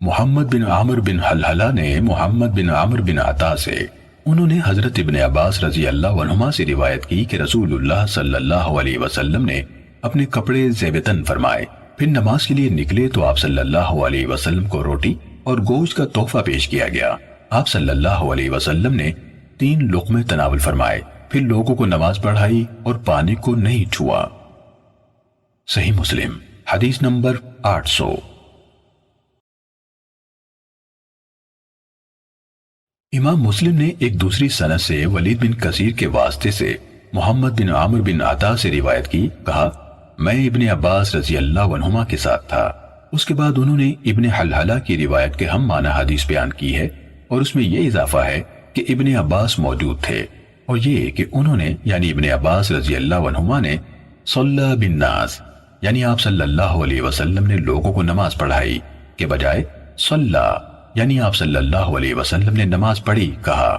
محمد بن عامر بن حلحلہ نے محمد بن عامر بن عطا سے، انہوں نے حضرت ابن عباس رضی اللہ عنہما سے روایت کی کہ رسول اللہ صلی اللہ علیہ وسلم نے اپنے کپڑے زیب تن فرمائے، پھر نماز کے لیے نکلے تو آپ صلی اللہ علیہ وسلم کو روٹی اور گوشت کا تحفہ پیش کیا گیا۔ آپ صلی اللہ علیہ وسلم نے 3 لقمے تناول فرمائے، پھر لوگوں کو نماز پڑھائی اور پانی کو نہیں چھوا۔ صحیح مسلم حدیث نمبر 800۔ امام مسلم نے ایک دوسری سند سے ولید بن کثیر کے واسطے سے محمد بن عامر بن عطا سے روایت کی، کہا میں ابن عباس رضی اللہ عنہما کے ساتھ تھا۔ اس کے بعد انہوں نے ابن حلحلہ کی روایت کے ہم معنی حدیث بیان کی ہے، اور اس میں یہ اضافہ ہے کہ ابن عباس موجود تھے، اور یہ کہ انہوں نے یعنی ابن عباس رضی اللہ عنہما نے صلی بالناس یعنی آپ صلی اللہ علیہ وسلم نے لوگوں کو نماز پڑھائی کے بجائے صلی یعنی آپ صلی اللہ علیہ وسلم نے نماز پڑھی کہا۔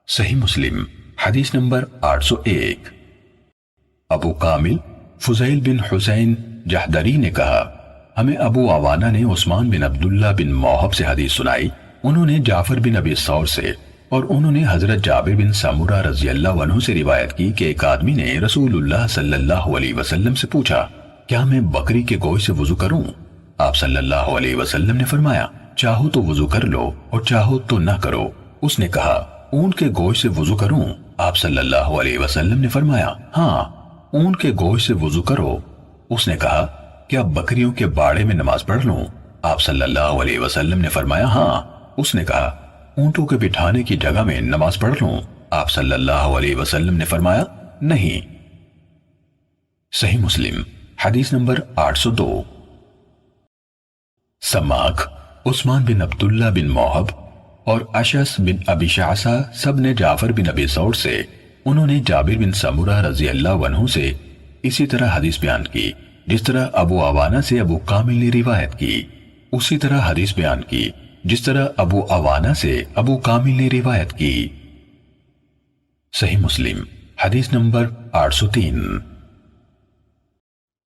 صحیح مسلم حدیث نمبر 801۔ ابو کامل فضیل بن حسین جہدری نے کہا ہمیں ابو عوانہ نے عثمان بن عبداللہ بن موہب سے حدیث سنائی، انہوں نے جعفر بن ابی ثور سے، اور انہوں نے حضرت جابر بن سمورہ رضی اللہ عنہ سے روایت کی کہ ایک آدمی نے رسول اللہ صلی اللہ علیہ وسلم سے پوچھا کیا میں بکری کے گوشت سے وضو کروں؟ آپ صلی اللہ علیہ وسلم نے فرمایا چاہو تو وضو کر لو اور چاہو تو نہ کرو۔ اس نے کہا اونٹ کے گوشت سے وضو کروں؟ آپ صلی اللہ علیہ وسلم نے فرمایا ہاں اونٹ کے گوشت سے وضو کرو۔ اس نے کہا کیا بکریوں کے باڑے میں نماز پڑھ لوں؟ آپ صلی اللہ علیہ وسلم نے فرمایا ہاں۔ اس نے کہا اونٹوں کے بٹھانے کی جگہ میں نماز پڑھ لوں؟ آپ صلی اللہ علیہ وسلم نے فرمایا نہیں۔ صحیح مسلم حدیث نمبر 802۔ سماک عثمان بن عبداللہ بن موہب اور اشعث بن ابی شعثہ سب نے جعفر بن ابی ثور سے، انہوں نے جابر بن سمورہ رضی اللہ عنہ سے اسی طرح حدیث بیان کی جس طرح ابو عوانہ سے ابو کامل نے روایت کی، اسی طرح حدیث بیان کی جس طرح ابو عوانہ سے ابو کامل نے روایت کی۔ صحیح مسلم حدیث نمبر 803۔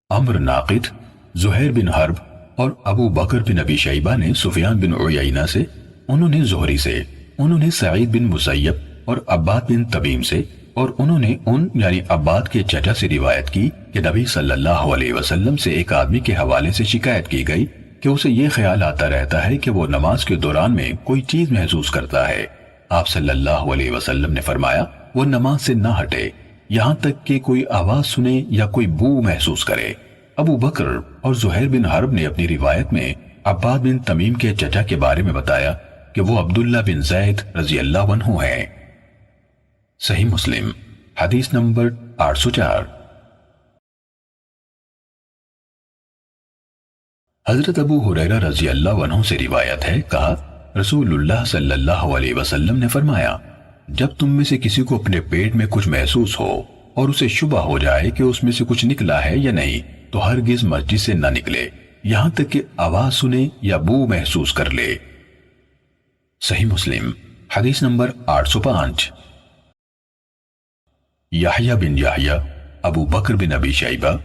عمر ناقد، زہیر بن حرب اور ابو بکر بن ابی شیبہ نے سفیان بن عیینہ سے، انہوں نے زہری سے، انہوں نے سعید بن مسیب اور عباد بن طبیم سے، اور انہوں نے ان یعنی عباد کے چچا سے روایت کی کہ نبی صلی اللہ علیہ وسلم سے ایک آدمی کے حوالے سے شکایت کی گئی کہ اسے یہ خیال آتا رہتا ہے کہ وہ نماز کے دوران میں کوئی چیز محسوس کرتا ہے۔ آپ صلی اللہ علیہ وسلم نے فرمایا وہ نماز سے نہ ہٹے یہاں تک کہ کوئی آواز سنے یا کوئی بو محسوس کرے۔ ابو بکر اور زہیر بن حرب نے اپنی روایت میں عباد بن تمیم کے چچا کے بارے میں بتایا کہ وہ عبداللہ بن زید رضی اللہ عنہ ہیں۔ صحیح مسلم حدیث نمبر 804۔ حضرت ابو ہریرہ رضی اللہ عنہ سے روایت ہے، کہا رسول اللہ صلی اللہ علیہ وسلم نے فرمایا جب تم میں سے کسی کو اپنے پیٹ میں کچھ محسوس ہو اور اسے شبہ ہو جائے کہ اس میں سے کچھ نکلا ہے یا نہیں تو ہرگز مسجد سے نہ نکلے یہاں تک کہ آواز سنے یا بو محسوس کر لے۔ صحیح مسلم حدیث نمبر 805۔ یحییٰ بن یحییٰ، ابو بکر بن ابی شیبہ،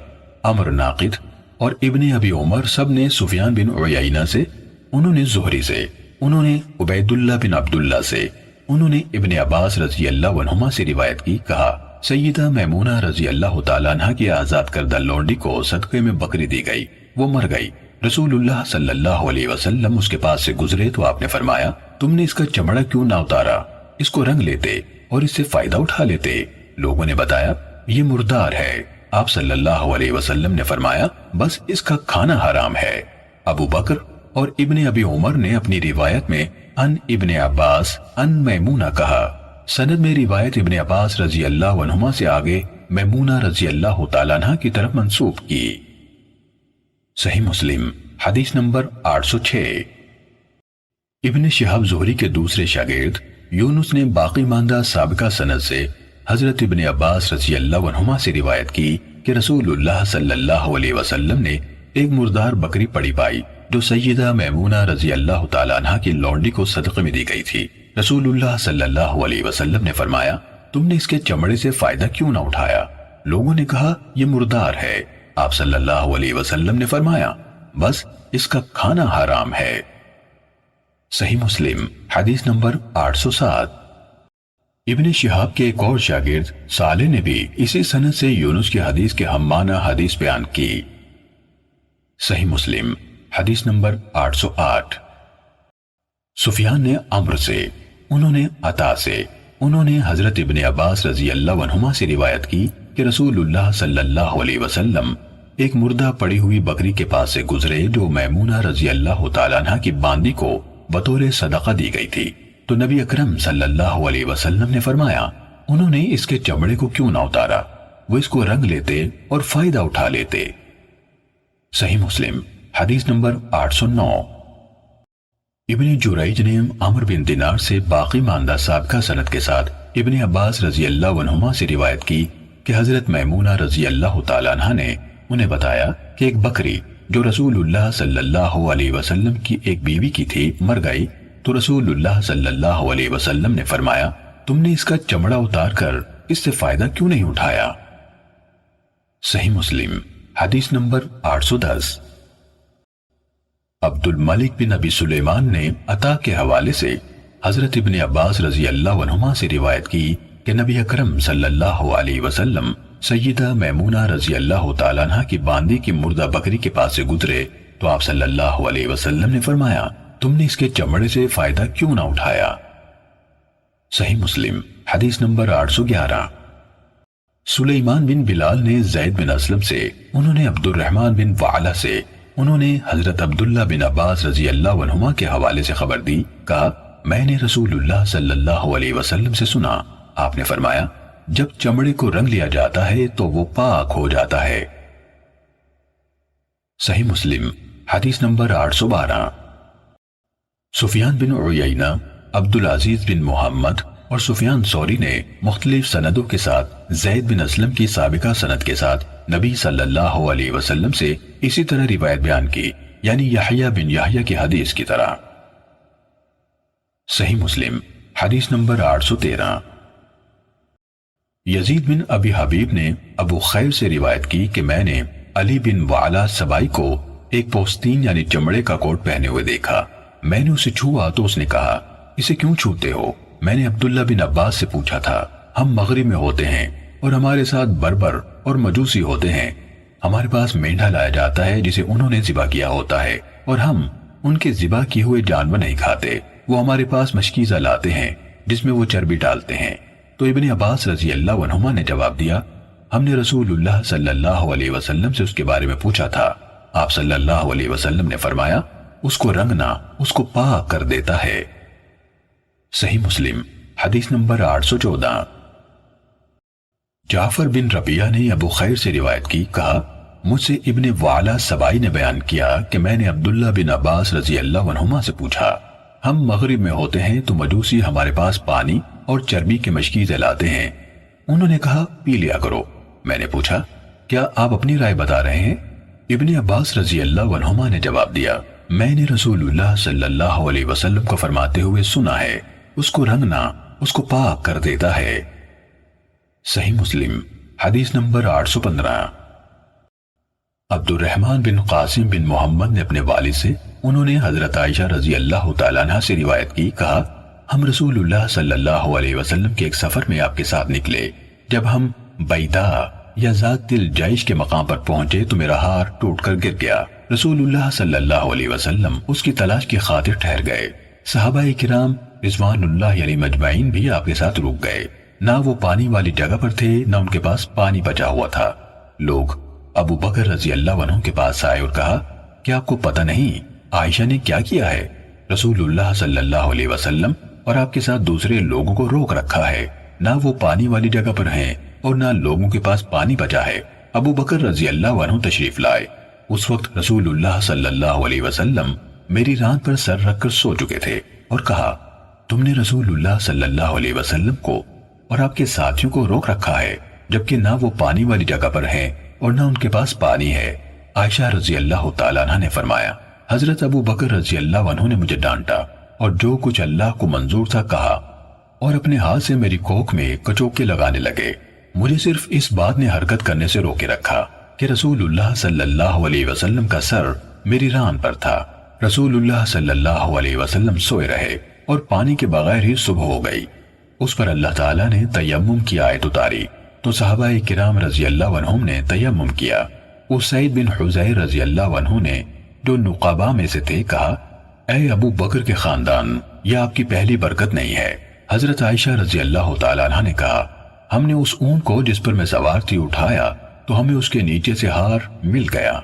عمر ناقد اور ابن ابی عمر سب نے سفیان بن عیینہ سے، انہوں نے زہری سے، انہوں نے عبید اللہ بن عبداللہ سے، انہوں نے ابن عباس رضی اللہ عنہما سے روایت کی، کہا سیدہ میمونہ رضی اللہ تعالیٰ عنہ کی آزاد کردہ لونڈی کو صدقے میں بکری دی گئی، وہ مر گئی۔ رسول اللہ صلی اللہ علیہ وسلم اس کے پاس سے گزرے تو آپ نے فرمایا تم نے اس کا چمڑا کیوں نہ اتارا؟ اس کو رنگ لیتے اور اس سے فائدہ اٹھا لیتے۔ لوگوں نے بتایا یہ مردار ہے۔ آپ صلی اللہ علیہ وسلم نے فرمایا بس اس کا کھانا حرام ہے۔ ابو بکر اور ابن ابی عمر نے اپنی روایت میں ان ابن عباس ان میمونہ کہا، سند میں روایت ابن عباس رضی اللہ عنہما سے آگے میمونہ رضی اللہ تعالیٰ عنہ کی طرف منسوب کی۔ صحیح مسلم حدیث نمبر 806۔ ابن شہاب زہری کے دوسرے شاگرد یونس نے باقی ماندہ سابقہ سند سے حضرت ابن عباس رضی اللہ عنہما سے روایت کی کہ رسول اللہ صلی اللہ علیہ وسلم نے ایک مردار بکری پڑی پائی جو سیدہ میمونہ رضی اللہ تعالیٰ عنہ کی لونڈی کو صدقے میں دی گئی تھی۔ رسول اللہ صلی اللہ علیہ وسلم نے فرمایا تم نے اس کے چمڑے سے فائدہ کیوں نہ اٹھایا؟ لوگوں نے کہا یہ مردار ہے۔ آپ صلی اللہ علیہ وسلم نے فرمایا بس اس کا کھانا حرام ہے۔ صحیح مسلم حدیث نمبر 807۔ ابن شہاب کے ایک اور شاگرد صالح نے بھی اسی سند سے یونس کی حدیث کے ہم معنی حدیث بیان کی۔ صحیح مسلم حدیث نمبر 808۔ سفیان نے عمرو سے، انہوں نے عطا سے، انہوں نے حضرت ابن عباس رضی اللہ عنہما سے روایت کی کہ رسول اللہ صلی اللہ علیہ وسلم ایک مردہ پڑی ہوئی بکری کے پاس سے گزرے جو میمونہ رضی اللہ تعالیٰ عنہ کی باندی کو بطور صدقہ دی گئی تھی، تو نبی اکرم صلی اللہ علیہ وسلم نے فرمایا انہوں نے اس کے چمڑے کو کیوں نہ اتارا، وہ اس کو رنگ لیتے اور فائدہ اٹھا لیتے۔ صحیح مسلم حدیث نمبر 809۔ ابن جریج نے عمر بن دینار سے باقی ماندہ سابقہ سند کے ساتھ ابن عباس رضی اللہ عنہما سے روایت کی کہ حضرت میمونہ رضی اللہ تعالیٰ عنہ نے انہیں بتایا کہ ایک بکری جو رسول اللہ صلی اللہ علیہ وسلم کی ایک بیوی کی تھی مر گئی، تو رسول اللہ صلی اللہ علیہ وسلم نے فرمایا تم نے اس کا چمڑا اتار کر اس سے فائدہ کیوں نہیں اٹھایا؟ صحیح مسلم حدیث نمبر 810۔ عبد الملک بن ابی سلیمان نے عطا کے حوالے سے حضرت ابن عباس رضی اللہ عنہما سے روایت کی کہ نبی اکرم صلی اللہ علیہ وسلم سیدہ میمونہ رضی اللہ تعالیٰ عنہ کی باندی کی مردہ بکری کے پاس سے گزرے تو آپ صلی اللہ علیہ وسلم نے فرمایا تم نے اس کے چمڑے سے فائدہ کیوں نہ اٹھایا؟ صحیح مسلم حدیث نمبر 811۔ سلیمان بن بلال نے زید بن اسلم سے، انہوں نے عبد الرحمن بن وعلہ سے، انہوں نے حضرت عبداللہ بن عباس رضی اللہ عنہما کے حوالے سے خبر دی، کہا میں نے رسول اللہ صلی اللہ علیہ وسلم سے سنا، آپ نے فرمایا جب چمڑے کو رنگ لیا جاتا ہے تو وہ پاک ہو جاتا ہے۔ صحیح مسلم حدیث نمبر 812۔ سفیان بن عیینہ، عبدالعزیز بن محمد اور سفیان ثوری نے مختلف سندوں کے ساتھ زید بن اسلم کی سابقہ سند کے ساتھ نبی صلی اللہ علیہ وسلم سے اسی طرح روایت بیان کی، یعنی یحییٰ بن یحییٰ کی حدیث کی طرح۔ صحیح مسلم حدیث نمبر 813۔ یزید بن ابی حبیب نے ابو خیر سے روایت کی کہ میں نے علی بن وعلہ سبائی کو ایک پوستین یعنی چمڑے کا کوٹ پہنے ہوئے دیکھا، میں نے اسے چھوا تو اس نے کہا اسے کیوں چھوتے ہو؟ میں نے عبداللہ بن عباس سے پوچھا تھا ہم مغرب میں ہوتے ہیں اور ہمارے ساتھ بربر اور مجوسی ہوتے ہیں، ہمارے پاس مینڈھا لایا جاتا ہے جسے انہوں نے ذبح کیا ہوتا ہے اور ہم ان کے ذبح کیے ہوئے جانور نہیں کھاتے، وہ ہمارے پاس مشکیزہ لاتے ہیں جس میں وہ چربی ڈالتے ہیں۔ تو ابن عباس رضی اللہ عنہما نے جواب دیا ہم نے رسول اللہ صلی اللہ علیہ وسلم سے اس کے بارے میں پوچھا تھا، آپ صلی اللہ علیہ وسلم نے فرمایا اس کو رنگنا اس کو پاک کر دیتا ہے۔ صحیح مسلم حدیث نمبر 814۔ جعفر بن ربیعہ نے ابو خیر سے روایت کی، کہا مجھ سے ابن وعلہ سبائی نے بیان کیا کہ میں نے عبداللہ بن عباس رضی اللہ عنہما سے پوچھا ہم مغرب میں ہوتے ہیں تو مجوسی ہمارے پاس پانی اور چربی کے مشکیزیں لاتے ہیں، انہوں نے کہا پی لیا کرو، میں نے پوچھا کیا آپ اپنی رائے بتا رہے ہیں؟ ابن عباس رضی اللہ عنہما نے جواب دیا میں نے رسول اللہ صلی اللہ علیہ وسلم کو فرماتے ہوئے سنا ہے اس کو رنگنا اس کو پاک کر دیتا ہے۔ صحیح مسلم حدیث نمبر 815۔ عبد الرحمن بن قاسم بن محمد نے اپنے والد سے، انہوں نے حضرت عائشہ رضی اللہ تعالیٰ عنہ سے روایت کی، کہا ہم رسول اللہ صلی اللہ علیہ وسلم کے ایک سفر میں آپ کے ساتھ نکلے، جب ہم بیدا یا ذات الجیش کے مقام پر پہنچے تو میرا ہار ٹوٹ کر گر گیا، رسول اللہ صلی اللہ علیہ وسلم اس کی تلاش کی خاطر ٹھہر گئے، صحابہ کرام رضوان اللہ علیہم اجمعین بھی آپ کے ساتھ رک گئے، نہ وہ پانی والی جگہ پر تھے نہ ان کے پاس پانی بچا ہوا تھا، لوگ ابو بکر رضی اللہ عنہ کے پاس آئے اور کہا کیا آپ کو پتہ نہیں عائشہ نے کیا کیا ہے؟ رسول اللہ صلی اللہ علیہ وسلم اور آپ کے ساتھ دوسرے لوگوں کو روک رکھا ہے، نہ وہ پانی والی جگہ پر ہیں اور نہ لوگوں کے پاس پانی بچا ہے۔ ابو بکر رضی اللہ عنہ تشریف لائے، اس وقت رسول اللہ صلی اللہ علیہ وسلم میری ران پر سر رکھ کر سو چکے تھے اور کہا تم نے رسول اللہ صلی اللہ علیہ وسلم کو اور آپ کے ساتھیوں کو روک رکھا ہے جبکہ نہ وہ پانی والی جگہ پر ہیں اور نہ ان کے پاس پانی ہے۔ عائشہ رضی اللہ تعالیٰ عنہ نے فرمایا حضرت ابو بکر رضی اللہ عنہ نے مجھے ڈانٹا اور جو کچھ اللہ کو منظور تھا کہا اور اپنے ہاتھ سے میری کوکھ میں کچوکے لگانے لگے، مجھے صرف اس بات نے حرکت کرنے سے روکے رکھا کہ رسول اللہ صلی اللہ علیہ وسلم کا سر میری ران پر تھا۔ رسول اللہ صلی اللہ علیہ وسلم سوئے رہے اور پانی کے بغیر ہی صبح ہو گئی۔ اس پر اللہ تعالیٰ نے تیمم کی آیت اتاری تو صحابہ کرام رضی اللہ عنہم نے تیمم کیا۔ اس سعید بن حزیر رضی اللہ عنہ نے جو نقابہ میں سے تھے کہا، اے ابو بکر کے خاندان، یہ آپ کی پہلی برکت نہیں ہے۔ حضرت عائشہ رضی اللہ تعالیٰ عنہ نے کہا، ہم نے اس اونٹ کو جس پر میں سوار تھی اٹھایا تو ہمیں اس کے نیچے سے ہار مل گیا۔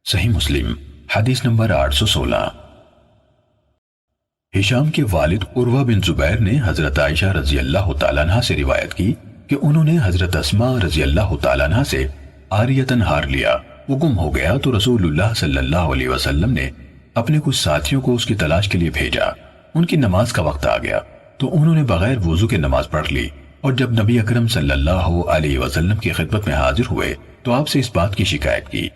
صحیح مسلم حدیث نمبر 816۔ ہشام کے والد عروہ بن زبیر نے حضرت عائشہ رضی اللہ تعالیٰ عنہ سے روایت کی کہ انہوں نے حضرت اسماء رضی اللہ تعالیٰ عنہ سے عاریتاً ہار لیا، وہ گم ہو گیا تو رسول اللہ صلی اللہ علیہ وسلم نے اپنے کچھ ساتھیوں کو اس کی تلاش کے لیے بھیجا۔ ان کی نماز کا وقت آ گیا تو انہوں نے بغیر وضو کے نماز پڑھ لی، اور جب نبی اکرم صلی اللہ علیہ وسلم کی خدمت میں حاضر ہوئے تو آپ سے اس بات کی شکایت کی۔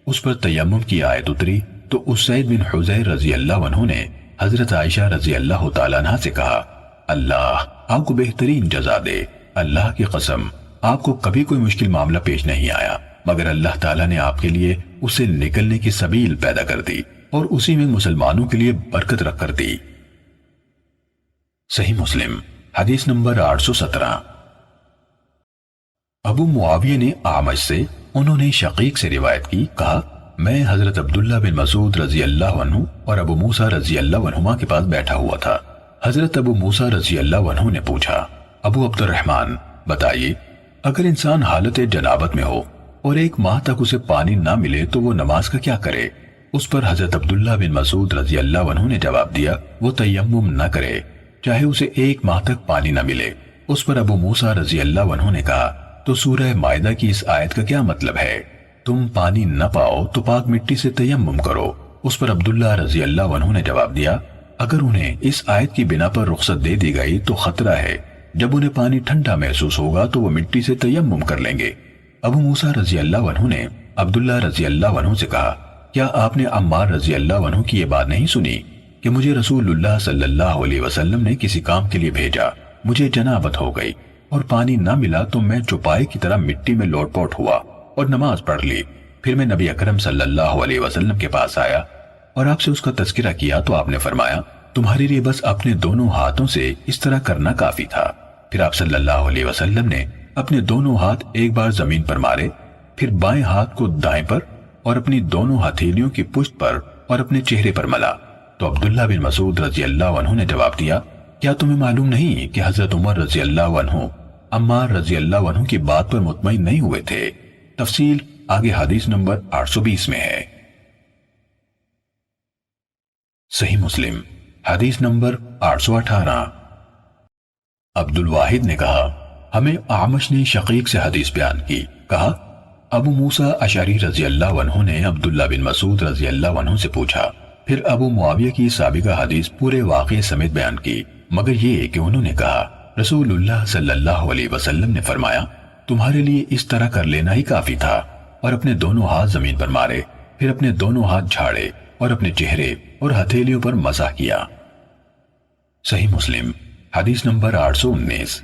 اس پر تیمم کی آیت اتری تو اس سعید بن حزیر رضی اللہ عنہ نے حضرت عائشہ رضی اللہ تعالیٰ عنہ سے کہا، اللہ آپ کو بہترین جزا دے، اللہ کی قسم آپ کو کبھی کوئی مشکل معاملہ پیش نہیں آیا مگر اللہ تعالیٰ نے آپ کے لیے اسے نکلنے کی سبیل پیدا کر دی اور اسی میں مسلمانوں کے لیے برکت رکھ کر دی۔ صحیح مسلم حدیث نمبر 817۔ ابو معاویہ نے اعمش سے، انہوں نے شقیق سے روایت کی، کہا میں حضرت عبداللہ بن مسعود رضی اللہ عنہ اور ابو موسیٰ رضی اللہ عنہما کے پاس بیٹھا ہوا تھا۔ حضرت ابو موسیٰ رضی اللہ عنہ نے پوچھا، ابو عبد الرحمن بتائیے، اگر انسان حالت جنابت میں ہو اور 1 ماہ تک اسے پانی نہ ملے تو وہ نماز کا کیا کرے؟ اس پر حضرت عبداللہ بن مسعود رضی اللہ عنہ نے جواب دیا، وہ تیمم نہ کرے چاہے اسے 1 ماہ تک پانی نہ ملے۔ اس پر ابو موسیٰ رضی اللہ عنہ نے کہا، تو سورہ مائدہ کی اس آیت کا کیا مطلب ہے؟ تم پانی نہ پاؤ تو پاک مٹی سے تیمم کرو۔ اس پر عبداللہ رضی اللہ عنہ نے جواب دیا، اگر انہیں اس آیت کی بنا پر رخصت دے دی گئی تو خطرہ ہے جب انہیں پانی ٹھنڈا محسوس ہوگا تو وہ مٹی سے تیمم کر لیں گے۔ ابو موسیٰ رضی اللہ عنہ نے عبداللہ رضی اللہ عنہ سے کہا، کیا آپ نے عمار رضی اللہ عنہ کی یہ بات نہیں سنی کہ مجھے رسول اللہ صلی اللہ علیہ وسلم نے کسی کام کے لیے بھیجا، مجھے جنابت ہو گئی اور پانی نہ ملا تو میں چوپائے کی طرح مٹی میں لوٹ پوٹ ہوا اور نماز پڑھ لی۔ پھر میں نبی اکرم صلی اللہ علیہ وسلم کے پاس آیا اور آپ سے اس کا تذکرہ کیا تو آپ نے فرمایا، تمہارے لیے بس اپنے دونوں ہاتھوں سے اس طرح کرنا کافی تھا۔ پھر آپ صلی اللہ علیہ وسلم نے اپنے دونوں ہاتھ ایک بار زمین پر مارے، پھر بائیں ہاتھ کو دائیں پر اور اپنی دونوں ہتھیلیوں کی پشت پر اور اپنے چہرے پر ملا۔ تو عبداللہ بن مسعود رضی اللہ عنہ نے جواب دیا، کیا تمہیں معلوم نہیں کہ حضرت عمر رضی اللہ عنہ عمار رضی اللہ عنہ کی بات پر مطمئن نہیں ہوئے تھے؟ تفصیل آگے حدیث نمبر 820 میں ہے۔ صحیح مسلم حدیث نمبر 818۔ عبد الواحد نے کہا، ہمیں اعمش نے شقیق سے حدیث بیان کی، کہا ابو موسیٰ اشعری رضی اللہ عنہ نے عبداللہ بن مسعود رضی اللہ عنہ سے پوچھا، پھر ابو معاویہ کی سابقہ حدیث پورے واقعے سمیت بیان کی، مگر یہ کہ انہوں نے کہا رسول اللہ صلی اللہ علیہ وسلم نے فرمایا، تمہارے لیے اس طرح کر لینا ہی کافی تھا، اور اپنے دونوں ہاتھ زمین پر مارے، پھر اپنے دونوں ہاتھ جھاڑے اور اپنے چہرے اور ہتھیلیوں پر مسح کیا۔ صحیح مسلم حدیث نمبر 819۔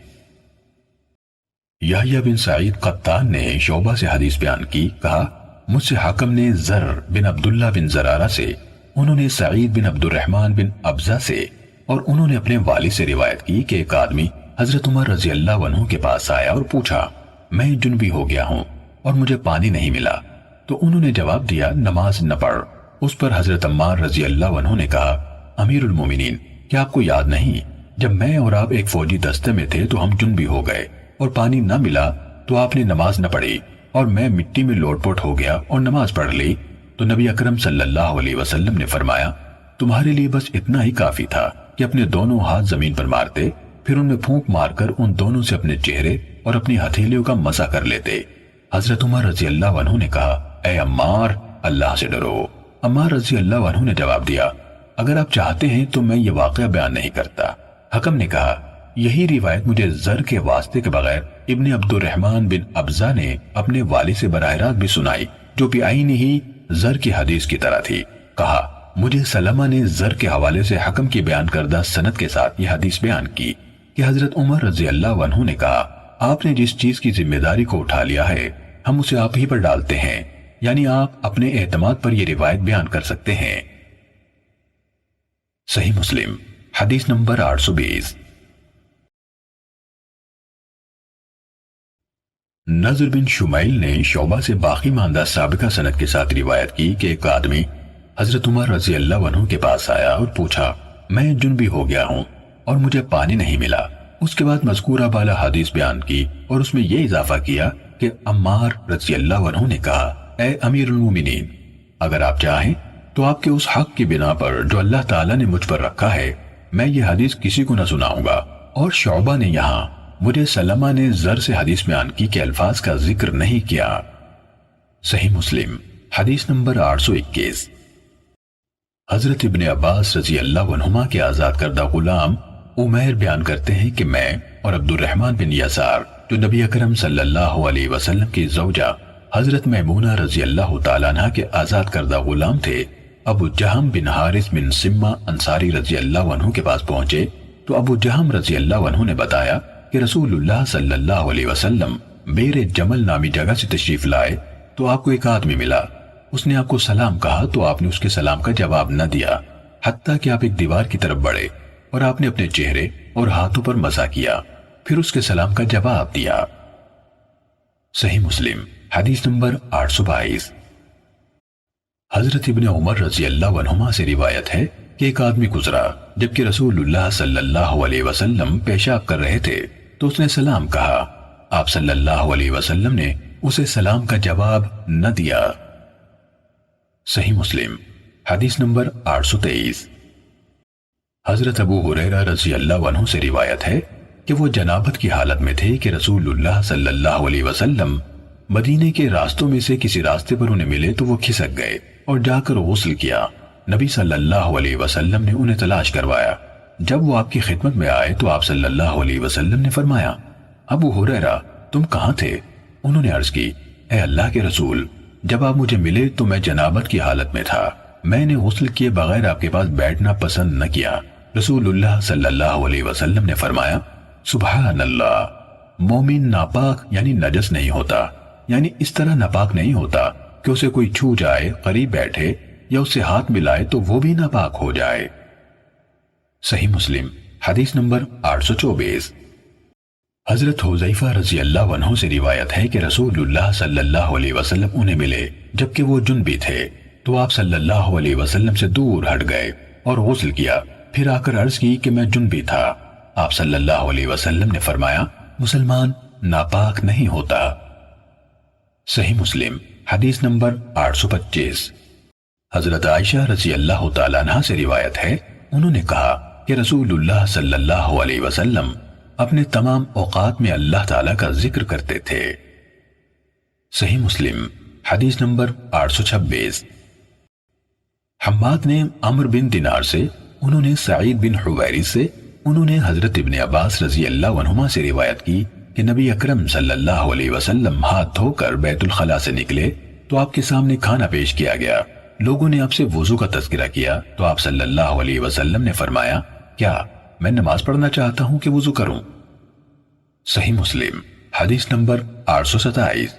یحییٰ بن سعید قطان نے شعبہ سے حدیث بیان کی، کہا مجھ سے حکم نے زر بن عبداللہ بن زرارہ سے، انہوں نے سعید بن عبد الرحمن بن ابزہ سے، اور انہوں نے اپنے والد سے روایت کی کہ ایک آدمی حضرت عمر رضی اللہ عنہ کے پاس آیا اور پوچھا، میں جنبی ہو گیا ہوں اور مجھے پانی نہیں ملا، تو انہوں نے جواب دیا، نماز نہ پڑھ۔ اس پر حضرت عمار رضی اللہ عنہ نے کہا، امیر المومنین، کیا آپ کو یاد نہیں جب میں اور آپ ایک فوجی دستے میں تھے تو ہم جنبی ہو گئے اور پانی نہ ملا تو آپ نے نماز نہ پڑھی اور میں مٹی میں لوٹ پوٹ ہو گیا اور نماز پڑھ لی؟ تو نبی اکرم صلی اللہ علیہ وسلم نے فرمایا، تمہارے لیے بس اتنا ہی کافی تھا کہ اپنے دونوں ہاتھ زمین پر مارتے، پھر ان میں پھونک مار کر ان دونوں سے اپنے چہرے اور اپنی ہتھیلیوں کا مسح کر لیتے۔ حضرت عمر رضی اللہ عنہ نے کہا، اے عمار، اللہ سے ڈرو۔ عمار رضی اللہ عنہ نے جواب دیا، اگر آپ چاہتے ہیں تو میں یہ واقعہ بیان نہیں کرتا۔ حکم نے کہا، یہی روایت مجھے زر کے واسطے کے بغیر ابن عبد الرحمن بن ابزہ نے اپنے والد سے براہ راست بھی سنائی، جو بعین ہی زر کی حدیث کی طرح تھی۔ کہا، مجھے سلمہ نے زر کے حوالے سے حکم کی بیان کردہ سند کے ساتھ یہ حدیث بیان کی کہ حضرت عمر رضی اللہ عنہ نے کہا، آپ نے جس چیز کی ذمہ داری کو اٹھا لیا ہے ہم اسے آپ ہی پر ڈالتے ہیں، یعنی آپ اپنے اعتماد پر یہ روایت بیان کر سکتے ہیں۔ صحیح مسلم حدیث نمبر 820۔ نضر بن شمیل نے شعبہ سے باقی ماندہ سابقہ سند کے ساتھ روایت کی کہ ایک آدمی حضرت عمر رضی اللہ عنہ کے پاس آیا اور پوچھا، میں جنبی ہو گیا ہوں اور مجھے پانی نہیں ملا۔ اس کے بعد مذکورہ بالا حدیث بیان کی اور اس میں یہ اضافہ کیا کہ عمار رضی اللہ عنہ نے کہا، اے امیر المومنین، اگر آپ چاہیں تو آپ کے اس حق کی بنا پر جو اللہ تعالیٰ نے مجھ پر رکھا ہے میں یہ حدیث کسی کو نہ سناؤں گا۔ اور شعبہ نے یہاں مجھے سلمہ نے زر سے حدیث بیان کی کہ الفاظ کا ذکر نہیں کیا۔ صحیح مسلم حدیث نمبر 821۔ حضرت ابن عباس رضی اللہ عنہما کے آزاد کردہ غلام عمیر بیان کرتے ہیں کہ میں اور عبد الرحمن بن یسار جو نبی اکرم صلی اللہ علیہ وسلم کی زوجہ حضرت میمونہ رضی اللہ تعالیٰ عنہ کے آزاد کردہ غلام تھے، ابو جہم بن حارث بن سمہ انصاری رضی اللہ عنہ کے پاس پہنچے تو ابو جہم رضی اللہ عنہ نے بتایا کہ رسول اللہ صلی اللہ علیہ وسلم بیر جمل نامی جگہ سے تشریف لائے تو آپ کو ایک آدمی ملا۔ اس نے آپ کو سلام کہا تو آپ نے اس کے سلام کا جواب نہ دیا، حتیٰ کہ آپ ایک دیوار کی طرف بڑھے اور آپ نے اپنے چہرے اور ہاتھوں پر مسح کیا، پھر اس کے سلام کا جواب دیا۔ صحیح مسلم حدیث نمبر 822۔ حضرت ابن عمر رضی اللہ عنہما سے روایت ہے کہ ایک آدمی گزرا جبکہ رسول اللہ صلی اللہ علیہ وسلم پیشاب کر رہے تھے تو اس نے سلام کہا، آپ صلی اللہ علیہ وسلم نے اسے سلام کا جواب نہ دیا۔ صحیح مسلم حدیث نمبر 823۔ حضرت ابو ہریرہ رضی اللہ عنہ سے روایت ہے کہ وہ جنابت کی حالت میں تھے کہ رسول اللہ صلی اللہ علیہ وسلم مدینے کے راستوں میں سے کسی راستے پر انہیں ملے تو وہ کھسک گئے اور جا کر غسل کیا۔ نبی صلی اللہ علیہ وسلم نے انہیں تلاش کروایا۔ جب وہ آپ کی خدمت میں آئے تو آپ صلی اللہ علیہ وسلم نے فرمایا، ابو ہریرہ تم کہاں تھے؟ انہوں نے عرض کی، اے اللہ کے رسول، جب آپ مجھے ملے تو میں جنابت کی حالت میں تھا، میں نے غسل کیے بغیر آپ کے پاس بیٹھنا پسند نہ کیا۔ رسول اللہ صلی اللہ علیہ وسلم نے فرمایا، سبحان اللہ، مومن ناپاک یعنی نجس نہیں ہوتا، یعنی اس طرح ناپاک نہیں ہوتا کہ اسے کوئی چھو جائے، قریب بیٹھے یا اس سے ہاتھ ملائے تو وہ بھی ناپاک ہو جائے۔ صحیح مسلم حدیث نمبر 824۔ حضرت حذیفہ رضی اللہ عنہ سے روایت ہے کہ رسول اللہ صلی اللہ علیہ وسلم انہیں ملے جبکہ وہ جنبی تھے تو آپ صلی اللہ علیہ وسلم سے دور ہٹ گئے اور غسل کیا، پھر آ کر عرض کی کہ میں جنبی تھا۔ آپ صلی اللہ علیہ وسلم نے فرمایا، مسلمان ناپاک نہیں ہوتا۔ صحیح مسلم حدیث نمبر 825۔ حضرت عائشہ رضی اللہ تعالیٰ عنہ سے روایت ہے، انہوں نے کہا کہ رسول اللہ صلی اللہ علیہ وسلم اپنے تمام اوقات میں اللہ تعالیٰ کا ذکر کرتے تھے۔ صحیح مسلم حدیث نمبر 826۔ حماد نے عمر بن دینار سے، انہوں نے سعید بن حویرث سے، انہوں نے حضرت ابن عباس رضی اللہ عنہما سے روایت کی کہ نبی اکرم صلی اللہ علیہ وسلم ہاتھ دھو کر بیت الخلاء سے نکلے تو آپ کے سامنے کھانا پیش کیا گیا۔ لوگوں نے آپ سے وضو کا تذکرہ کیا تو آپ صلی اللہ علیہ وسلم نے فرمایا، کیا میں نماز پڑھنا چاہتا ہوں کہ وضو کروں؟ صحیح مسلم حدیث نمبر 827۔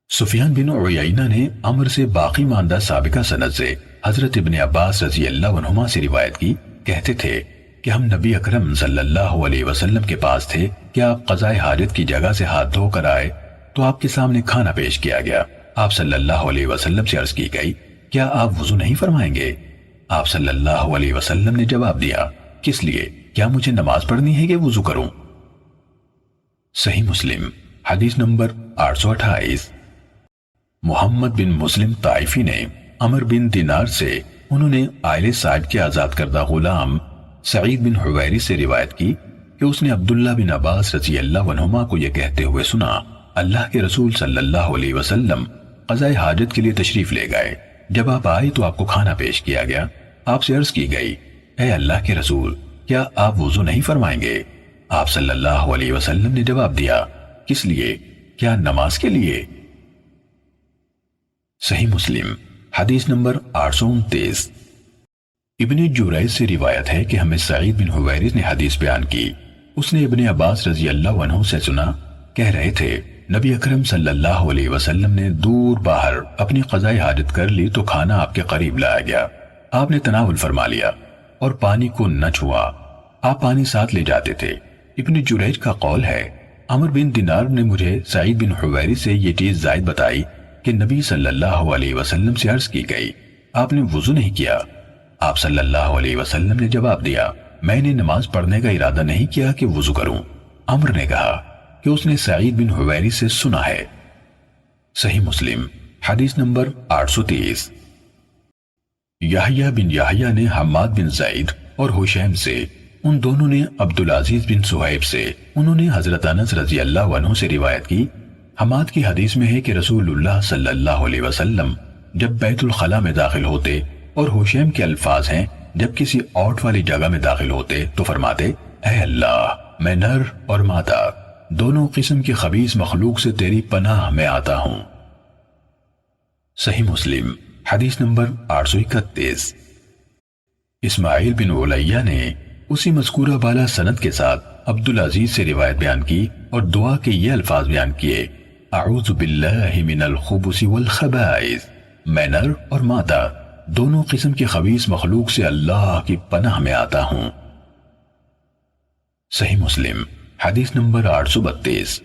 سفیان بن عیینہ نے عمر سے باقی ماندہ سابقہ سند سے حضرت ابن عباس رضی اللہ عنہما سے روایت کی، کہتے تھے کہ ہم نبی اکرم صلی اللہ علیہ وسلم کے پاس تھے کہ آپ قضائے حاجت کی جگہ سے ہاتھ دھو کر آئے تو آپ کے سامنے کھانا پیش کیا گیا۔ آپ صلی اللہ علیہ وسلم سے عرض کی گئی، کیا آپ وضو نہیں فرمائیں گے؟ آپ صلی اللہ علیہ وسلم نے جواب دیا، کس لیے؟ کیا مجھے نماز پڑھنی ہے کہ وضو کروں؟ صحیح مسلم حدیث نمبر 828۔ محمد بن مسلم طائفی نے عمر بن دینار سے، انہوں نے عائل صاحب کے آزاد کردہ غلام سعید بن حویرث سے روایت کی کہ اس نے عبداللہ بن عباس رضی اللہ عنہما کو یہ کہتے ہوئے سنا، اللہ کے رسول صلی اللہ علیہ وسلم قضائے حاجت کے لیے تشریف لے گئے، جب آپ آئے تو آپ کو کھانا پیش کیا گیا، آپ سے عرض کی گئی، اے اللہ کے رسول، کیا آپ وضو نہیں فرمائیں گے؟ آپ صلی اللہ علیہ وسلم نے جواب دیا، کس لیے؟ کیا نماز کے لیے؟ صحیح مسلم حدیث نمبر 829۔ ابن جریج سے روایت ہے کہ ہمیں سعید بن حویرث نے حدیث بیان کی، اس نے ابن عباس رضی اللہ عنہ سے سنا، کہہ رہے تھے نبی اکرم صلی اللہ علیہ وسلم نے دور باہر اپنی قضائی حاجت کر لی تو کھانا آپ کے قریب لایا گیا، آپ نے تناول فرما لیا اور پانی کو نہ چھوا، آپ پانی ساتھ لے جاتے تھے۔ ابن جریج کا قول ہے عمر بن دینار نے مجھے سعید بن حویری سے یہ چیز زائد بتائی کہ نبی صلی اللہ علیہ وسلم سے عرض کی گئی آپ نے وضو نہیں کیا؟ آپ صلی اللہ علیہ وسلم نے جواب دیا میں نے نماز پڑھنے کا ارادہ نہیں کیا کہ وضو کروں۔ عمر نے کہا کہ اس نے سعید بن حویری سے سنا ہے۔ صحیح مسلم حدیث نمبر 830۔ یحییٰ بن یحییٰ نے حماد بن زید اور حشیم سے، ان دونوں نے عبدالعزیز بن صہیب سے، انہوں نے حضرت انس رضی اللہ عنہ سے روایت کی۔ حماد کی حدیث میں ہے کہ رسول اللہ صلی اللہ علیہ وسلم جب بیت الخلاء میں داخل ہوتے، اور حشیم کے الفاظ ہیں جب کسی اوٹ والی جگہ میں داخل ہوتے تو فرماتے اے اللہ میں نر اور مادہ دونوں قسم کی خبیث مخلوق سے تیری پناہ میں آتا ہوں۔ صحیح مسلم حدیث نمبر 831۔ اسماعیل بن علیہ نے اسی مذکورہ بالا سند کے ساتھ عبدالعزیز سے روایت بیان کی اور دعا کے یہ الفاظ بیان کیے اعوذ باللہ من الخبث والخبائث، میں نر اور مادہ دونوں قسم کی خبیث مخلوق سے اللہ کی پناہ میں آتا ہوں۔ صحیح مسلم حدیث نمبر 832۔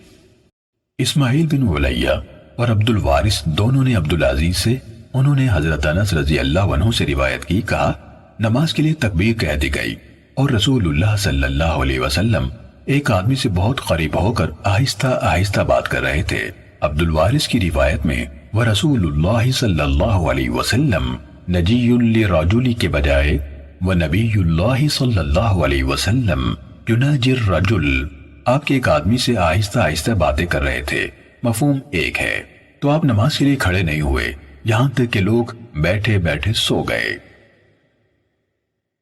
اسماعیل بن علیہ اور عبد الوارث دونوں نے عبدالعزیز سے، انہوں نے حضرت انس رضی اللہ عنہ سے روایت کی، کہا نماز کے لیے تکبیر کہہ دی گئی اور رسول اللہ صلی اللہ علیہ وسلم ایک آدمی سے بہت قریب ہو کر آہستہ آہستہ بات کر رہے تھے۔ عبد الوارث کی روایت میں ورسول اللہ صلی اللہ علیہ وسلم نجی لرجل کے بجائے ونبی اللہ صلی اللہ علیہ وسلم یناجی الرجل، آپ کے ایک آدمی سے آہستہ آہستہ باتیں کر رہے تھے، مفہوم ایک ہے۔ تو آپ نماز کے لیے کھڑے نہیں ہوئے یہاں تک کہ لوگ بیٹھے بیٹھے سو گئے۔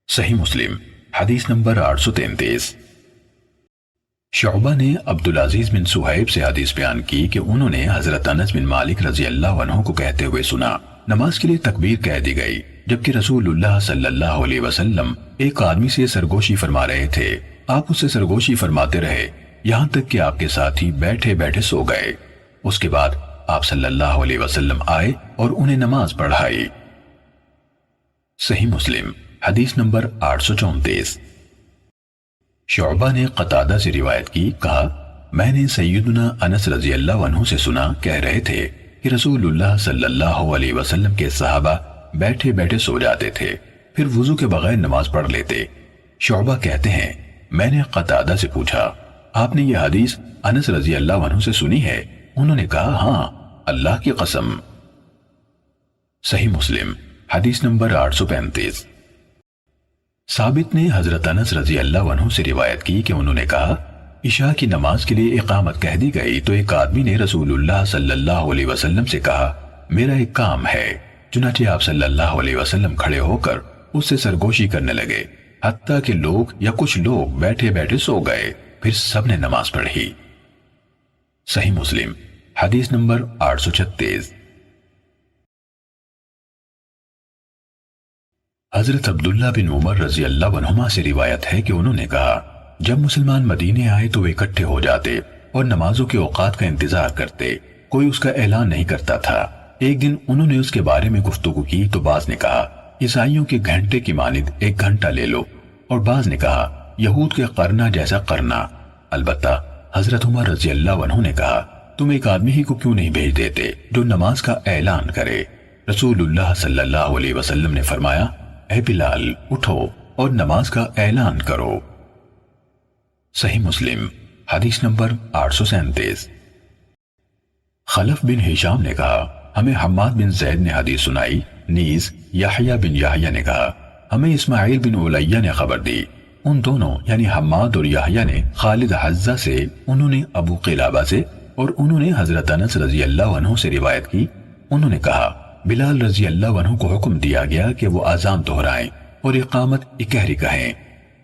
صحیح مسلم حدیث نمبر 833۔ شعبہ نے عبدالعزیز بن صہیب سے حدیث بیان کی کہ انہوں نے حضرت انس بن مالک رضی اللہ عنہ کو کہتے ہوئے سنا نماز کے لیے تکبیر کہہ دی گئی جبکہ رسول اللہ صلی اللہ علیہ وسلم ایک آدمی سے سرگوشی فرما رہے تھے، آپ اسے سرگوشی فرماتے رہے یہاں تک کہ آپ کے ساتھی بیٹھے بیٹھے سو گئے۔ اس کے بعد آپ صلی اللہ علیہ وسلم آئے اور انہیں نماز پڑھائی۔ صحیح مسلم حدیث نمبر 834۔ شعبہ نے قتادہ سے روایت کی، کہا میں نے سیدنا انس رضی اللہ عنہ سے سنا، کہہ رہے تھے کہ رسول اللہ صلی اللہ علیہ وسلم کے صحابہ بیٹھے بیٹھے سو جاتے تھے پھر وضو کے بغیر نماز پڑھ لیتے۔ شعبہ کہتے ہیں میں نے قتادہ سے پوچھا آپ نے یہ حدیث انس رضی اللہ عنہ سے سنی ہے؟ انہوں نے کہا ہاں اللہ کی قسم۔ صحیح مسلم حدیث نمبر 835۔ ثابت نے حضرت انس رضی اللہ عنہ سے روایت کی کہ انہوں نے کہا عشاء کی نماز کے لیے اقامت کہہ دی گئی تو ایک آدمی نے رسول اللہ صلی اللہ علیہ وسلم سے کہا میرا ایک کام ہے، چنانچہ آپ صلی اللہ علیہ وسلم کھڑے ہو کر اس سے سرگوشی کرنے لگے حتیٰ کہ لوگ یا کچھ لوگ بیٹھے بیٹھے سو گئے پھر سب نے نماز پڑھی۔ صحیح مسلم حدیث نمبر 836۔ حضرت عبداللہ بن عمر رضی اللہ عنہما سے روایت ہے کہ انہوں نے کہا جب مسلمان مدینے آئے تو وہ اکٹھے ہو جاتے اور نمازوں کے اوقات کا انتظار کرتے، کوئی اس کا اعلان نہیں کرتا تھا۔ ایک دن انہوں نے اس کے بارے میں گفتگو کی تو بعض نے کہا عیسائیوں کے گھنٹے کی مانند 1 گھنٹہ لے لو، اور بعض نے کہا یہود کے قرنہ جیسا قرنہ۔ البتہ حضرت عمر رضی اللہ عنہ نے کہا تم ایک آدمی ہی کو کیوں نہیں بھیج دیتے جو نماز کا اعلان کرے؟ رسول اللہ صلی اللہ علیہ وسلم نے فرمایا اے بلال اٹھو اور نماز کا اعلان کرو۔ صحیح مسلم حدیث نمبر 837۔ خلف بن ہشام نے کہا ہمیں حماد بن زید نے حدیث سنائی، نیز یحییٰ بن یحییٰ نے کہا ہمیں اسماعیل بن علیہ نے خبر دی۔ ان دونوں یعنی حماد اور یحییٰ نے خالد حذا سے، انہوں نے ابو قلابہ سے اور انہوں نے حضرت انس رضی اللہ عنہ سے روایت کی۔ انہوں نے کہا بلال رضی اللہ عنہ کو حکم دیا گیا کہ وہ اذان دہرائیں اور اقامت اکہری کہیں۔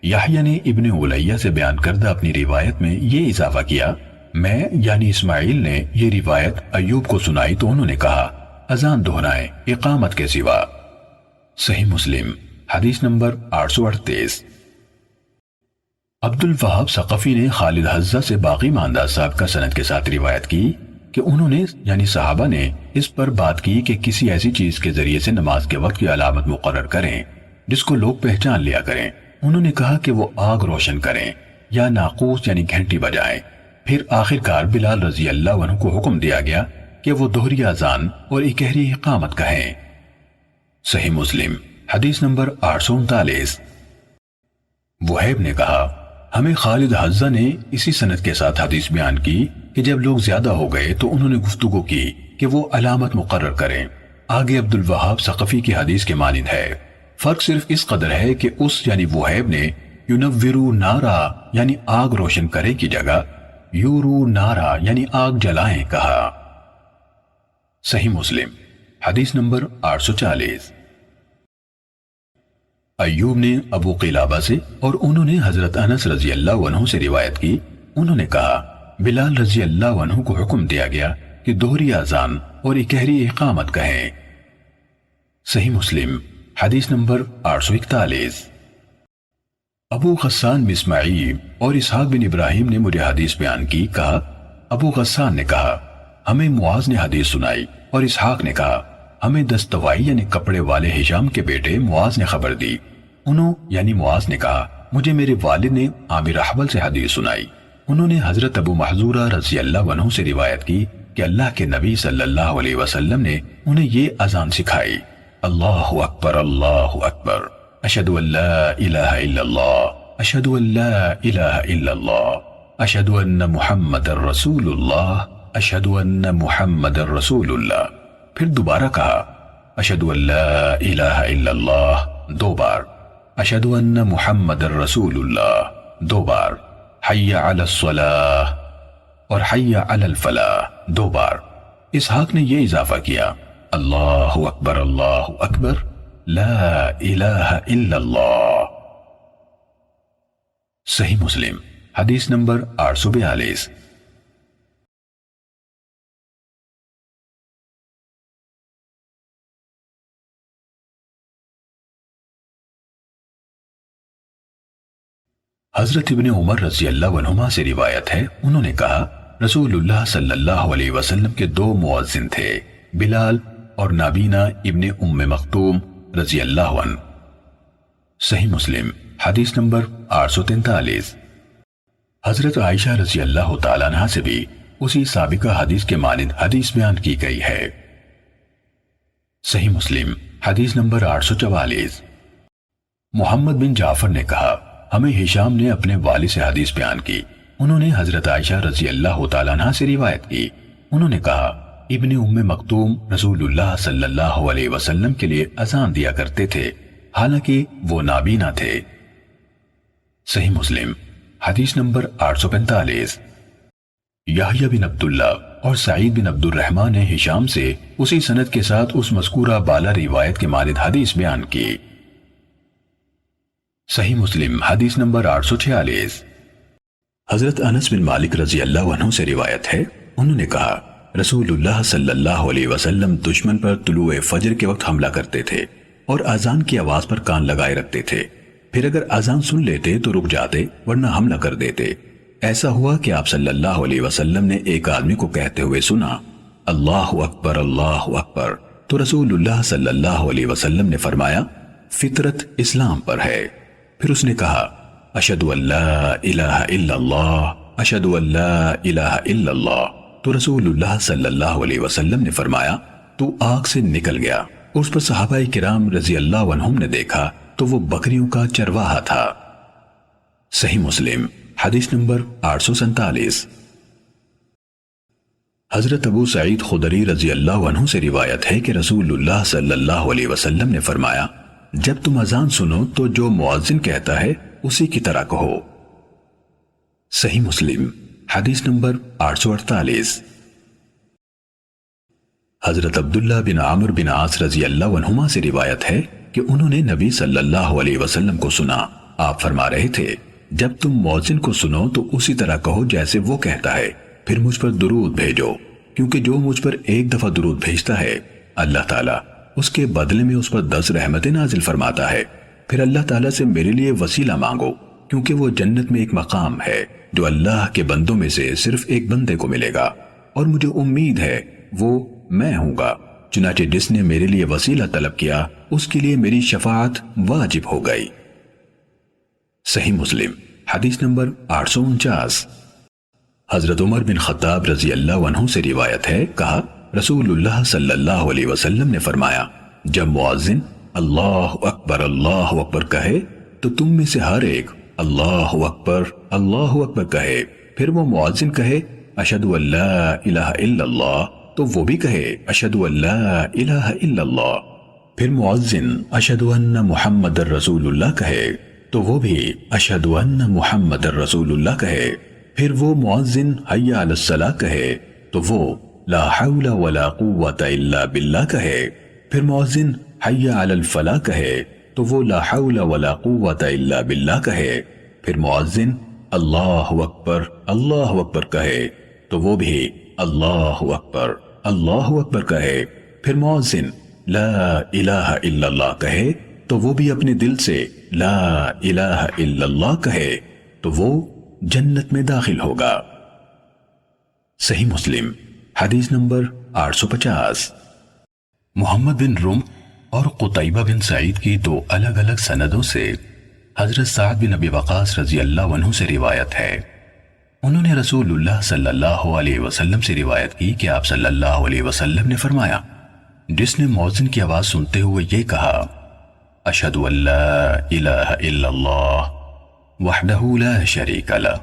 یحییٰ نے ابن علیہ سے بیان کردہ اپنی روایت میں یہ اضافہ کیا میں یعنی اسماعیل نے یہ روایت ایوب کو سنائی تو انہوں نے کہا اذان دہرائیں اقامت کے سوا۔ صحیح مسلم حدیث نمبر 838۔ عبد الوہاب ثقفی نے خالد حذا سے باقی ماندہ صاحب کا سند کے ساتھ روایت کی کہ انہوں نے یعنی صحابہ نے اس پر بات کی کہ کسی ایسی چیز کے ذریعے سے نماز کے وقت کی علامت مقرر کریں جس کو لوگ پہچان لیا کریں۔ انہوں نے کہا کہ وہ آگ روشن کریں یا ناقوس یعنی گھنٹی بجائیں۔ پھر آخر کار بلال رضی اللہ عنہ کو حکم دیا گیا کہ وہ دوہری اذان اور اکہری اقامت کہیں۔ صحیح مسلم حدیث نمبر 839۔ وہیب نے کہا ہمیں خالد حذہ نے اسی سند کے ساتھ حدیث بیان کی کہ جب لوگ زیادہ ہو گئے تو انہوں نے گفتگو کی کہ وہ علامت مقرر کریں۔ آگے عبد الوہاب ثقفی کی حدیث کے مانند ہے، فرق صرف اس قدر ہے کہ اس یعنی وہیب نے یونورو نارا یعنی آگ روشن کرے کی جگہ یورو نارا یعنی آگ جلائیں کہا۔ صحیح مسلم حدیث نمبر 840۔ ایوب نے ابو قلابہ سے اور انہوں نے حضرت انس رضی اللہ عنہ سے روایت کی، انہوں نے کہا بلال رضی اللہ عنہ کو حکم دیا گیا کہ دوہری اذان اور اکہری اقامت کہیں۔ صحیح مسلم حدیث نمبر 841۔ ابو غسان مسمعی اور اسحاق بن ابراہیم نے مجھے حدیث بیان کی، کہا ابو غسان نے کہا ہمیں معاذ نے حدیث سنائی اور اسحاق نے کہا ہمیں دستوائی یعنی کپڑے والے ہشام کے بیٹے معاذ نے خبر دی۔ انہوں یعنی معاذ نے کہا مجھے میرے والد نے عامر احول سے حدیث سنائی، انہوں نے حضرت ابو محذورہ رضی اللہ عنہ سے روایت کی کہ اللہ کے نبی صلی اللہ علیہ وسلم نے انہیں یہ اذان سکھائی، اللہ اکبر اشہد ان لا الہ الا اللہ اشہد ان لا الہ الا اللہ اشہد ان محمد رسول اللہ اشہد ان محمد رسول اللہ۔ پھر دوبارہ کہا اشہد ان لا الہ الا اللہ 2 بار، اشہد ان محمد رسول اللہ 2 بار، حی علی الصلاۃ اور حی علی الفلاح 2 بار۔ اسحاق نے یہ اضافہ کیا اللہ اکبر لا الہ الا اللہ۔ صحیح مسلم حدیث نمبر 842۔ حضرت ابن عمر رضی اللہ عنہما سے روایت ہے، انہوں نے کہا رسول اللہ صلی اللہ علیہ وسلم کے 2 مؤذن تھے، بلال اور نابینا ابن ام مختوم رضی اللہ عنہ۔ صحیح مسلم حدیث نمبر 843۔ حضرت عائشہ رضی اللہ تعالیٰ عنہ سے بھی اسی سابقہ حدیث کے مانند حدیث بیان کی گئی ہے۔ صحیح مسلم حدیث نمبر 844۔ محمد بن جعفر نے کہا ہمیں ہشام نے اپنے والد سے حدیث بیان کی، انہوں نے حضرت عائشہ رضی اللہ تعالیٰ عنہ سے روایت کی، انہوں نے کہا ابن ام مکتوم رسول اللہ صلی اللہ علیہ وسلم کے لیے اذان دیا کرتے تھے حالانکہ وہ نابینا تھے۔ صحیح مسلم حدیث نمبر 845۔ یحییٰ بن عبداللہ اور سعید بن عبد الرحمن نے ہشام سے اسی سند کے ساتھ اس مذکورہ بالا روایت کے مانند حدیث بیان کی۔ صحیح مسلم حدیث نمبر 846۔ حضرت انس بن مالک رضی اللہ عنہ سے روایت ہے، انہوں نے کہا رسول اللہ صلی اللہ علیہ وسلم دشمن پر طلوع فجر کے وقت حملہ کرتے تھے اور اذان کی آواز پر کان لگائے رکھتے تھے، پھر اگر اذان سن لیتے تو رک جاتے ورنہ حملہ کر دیتے۔ ایسا ہوا کہ آپ صلی اللہ علیہ وسلم نے ایک آدمی کو کہتے ہوئے سنا اللہ اکبر، تو رسول اللہ صلی اللہ علیہ وسلم نے فرمایا فطرت اسلام پر ہے۔ پھر اس نے کہا اشہد ان لا الہ الا اللہ اشہد ان لا الہ الا اللہ، تو رسول اللہ صلی اللہ علیہ وسلم نے فرمایا تو آگ سے نکل گیا۔ اس پر صحابہ کرام رضی اللہ عنہم نے دیکھا تو وہ بکریوں کا چرواہا تھا۔ صحیح مسلم حدیث نمبر 847۔ حضرت ابو سعید خدری رضی اللہ عنہ سے روایت ہے کہ رسول اللہ صلی اللہ علیہ وسلم نے فرمایا جب تم اذان سنو تو جو مؤذن کہتا ہے اسی کی طرح کہو۔ صحیح مسلم حدیث نمبر 848۔ حضرت عبداللہ بن عامر بن عاص رضی اللہ عنہما سے روایت ہے کہ انہوں نے نبی صلی اللہ علیہ وسلم کو سنا، آپ فرما رہے تھے جب تم مؤذن کو سنو تو اسی طرح کہو جیسے وہ کہتا ہے، پھر مجھ پر درود بھیجو، کیونکہ جو مجھ پر ایک دفعہ درود بھیجتا ہے اللہ تعالیٰ اس کے بدلے میں اس پر 10 رحمتیں نازل فرماتا ہے۔ پھر اللہ تعالیٰ سے میرے لیے وسیلہ مانگو، کیونکہ وہ جنت میں ایک مقام ہے جو اللہ کے بندوں میں سے صرف ایک بندے کو ملے گا، اور مجھے امید ہے وہ میں ہوں گا، چنانچہ جس نے میرے لیے وسیلہ طلب کیا اس کے لیے میری شفاعت واجب ہو گئی۔ صحیح مسلم حدیث نمبر 849۔ حضرت عمر بن خطاب رضی اللہ عنہ سے روایت ہے، کہا رسول اللہ صلی اللہ علیہ وسلم نے فرمایا، جب مؤذن اللہ اکبر کہے تو تم میں سے ہر ایک اللہ اکبر کہے، پھر وہ مؤذن کہے اشہد ان لا الہ الا اللہ تو وہ بھی کہے اشہد ان لا الہ الا اللہ، پھر مؤذن اشہد ان محمد رسول اللہ کہے تو وہ بھی اشہد ان محمد رسول اللہ کہے، پھر وہ مؤذن حی علی الصلاۃ کہے تو وہ لا حول ولا قوۃ الا باللہ کہے، پھر مؤذن حی علی الفلاح کہے تو وہ لا حول ولا قوۃ الا باللہ کہے، پھر مؤذن اللہ اکبر کہے تو وہ بھی اللہ اکبر کہے، پھر مؤذن لا الہ الا اللہ کہے تو وہ بھی اپنے دل سے لا الہ الا اللہ کہے تو وہ جنت میں داخل ہوگا۔ صحیح مسلم حدیث نمبر 850۔ محمد بن رم اور قتیبہ بن سعید کی دو الگ الگ سندوں سے حضرت سعد بن ابی وقاص رضی اللہ عنہ سے روایت ہے، انہوں نے رسول اللہ صلی اللہ علیہ وسلم سے روایت کی کہ آپ صلی اللہ علیہ وسلم نے فرمایا، جس نے مؤذن کی آواز سنتے ہوئے یہ کہا اشہد ان لا الہ الا اللہ وحدہ لا شریک لہ،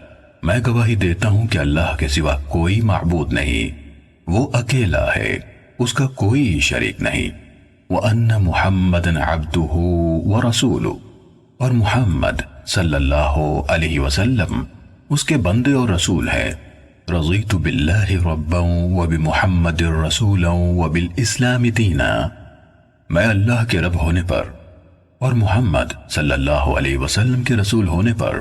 میں گواہی دیتا ہوں کہ اللہ کے سوا کوئی معبود نہیں، وہ اکیلا ہے، اس کا کوئی شریک نہیں، وَأَنَّ مُحَمَّدًا عَبْدُهُ وَرَسُولُهُ، اور محمد صلی اللہ علیہ وسلم اس کے بندے اور رسول ہے، رضیت باللہ ربا وبمحمد رسولا وبالاسلام دینا، میں اللہ کے رب ہونے پر اور محمد صلی اللہ علیہ وسلم کے رسول ہونے پر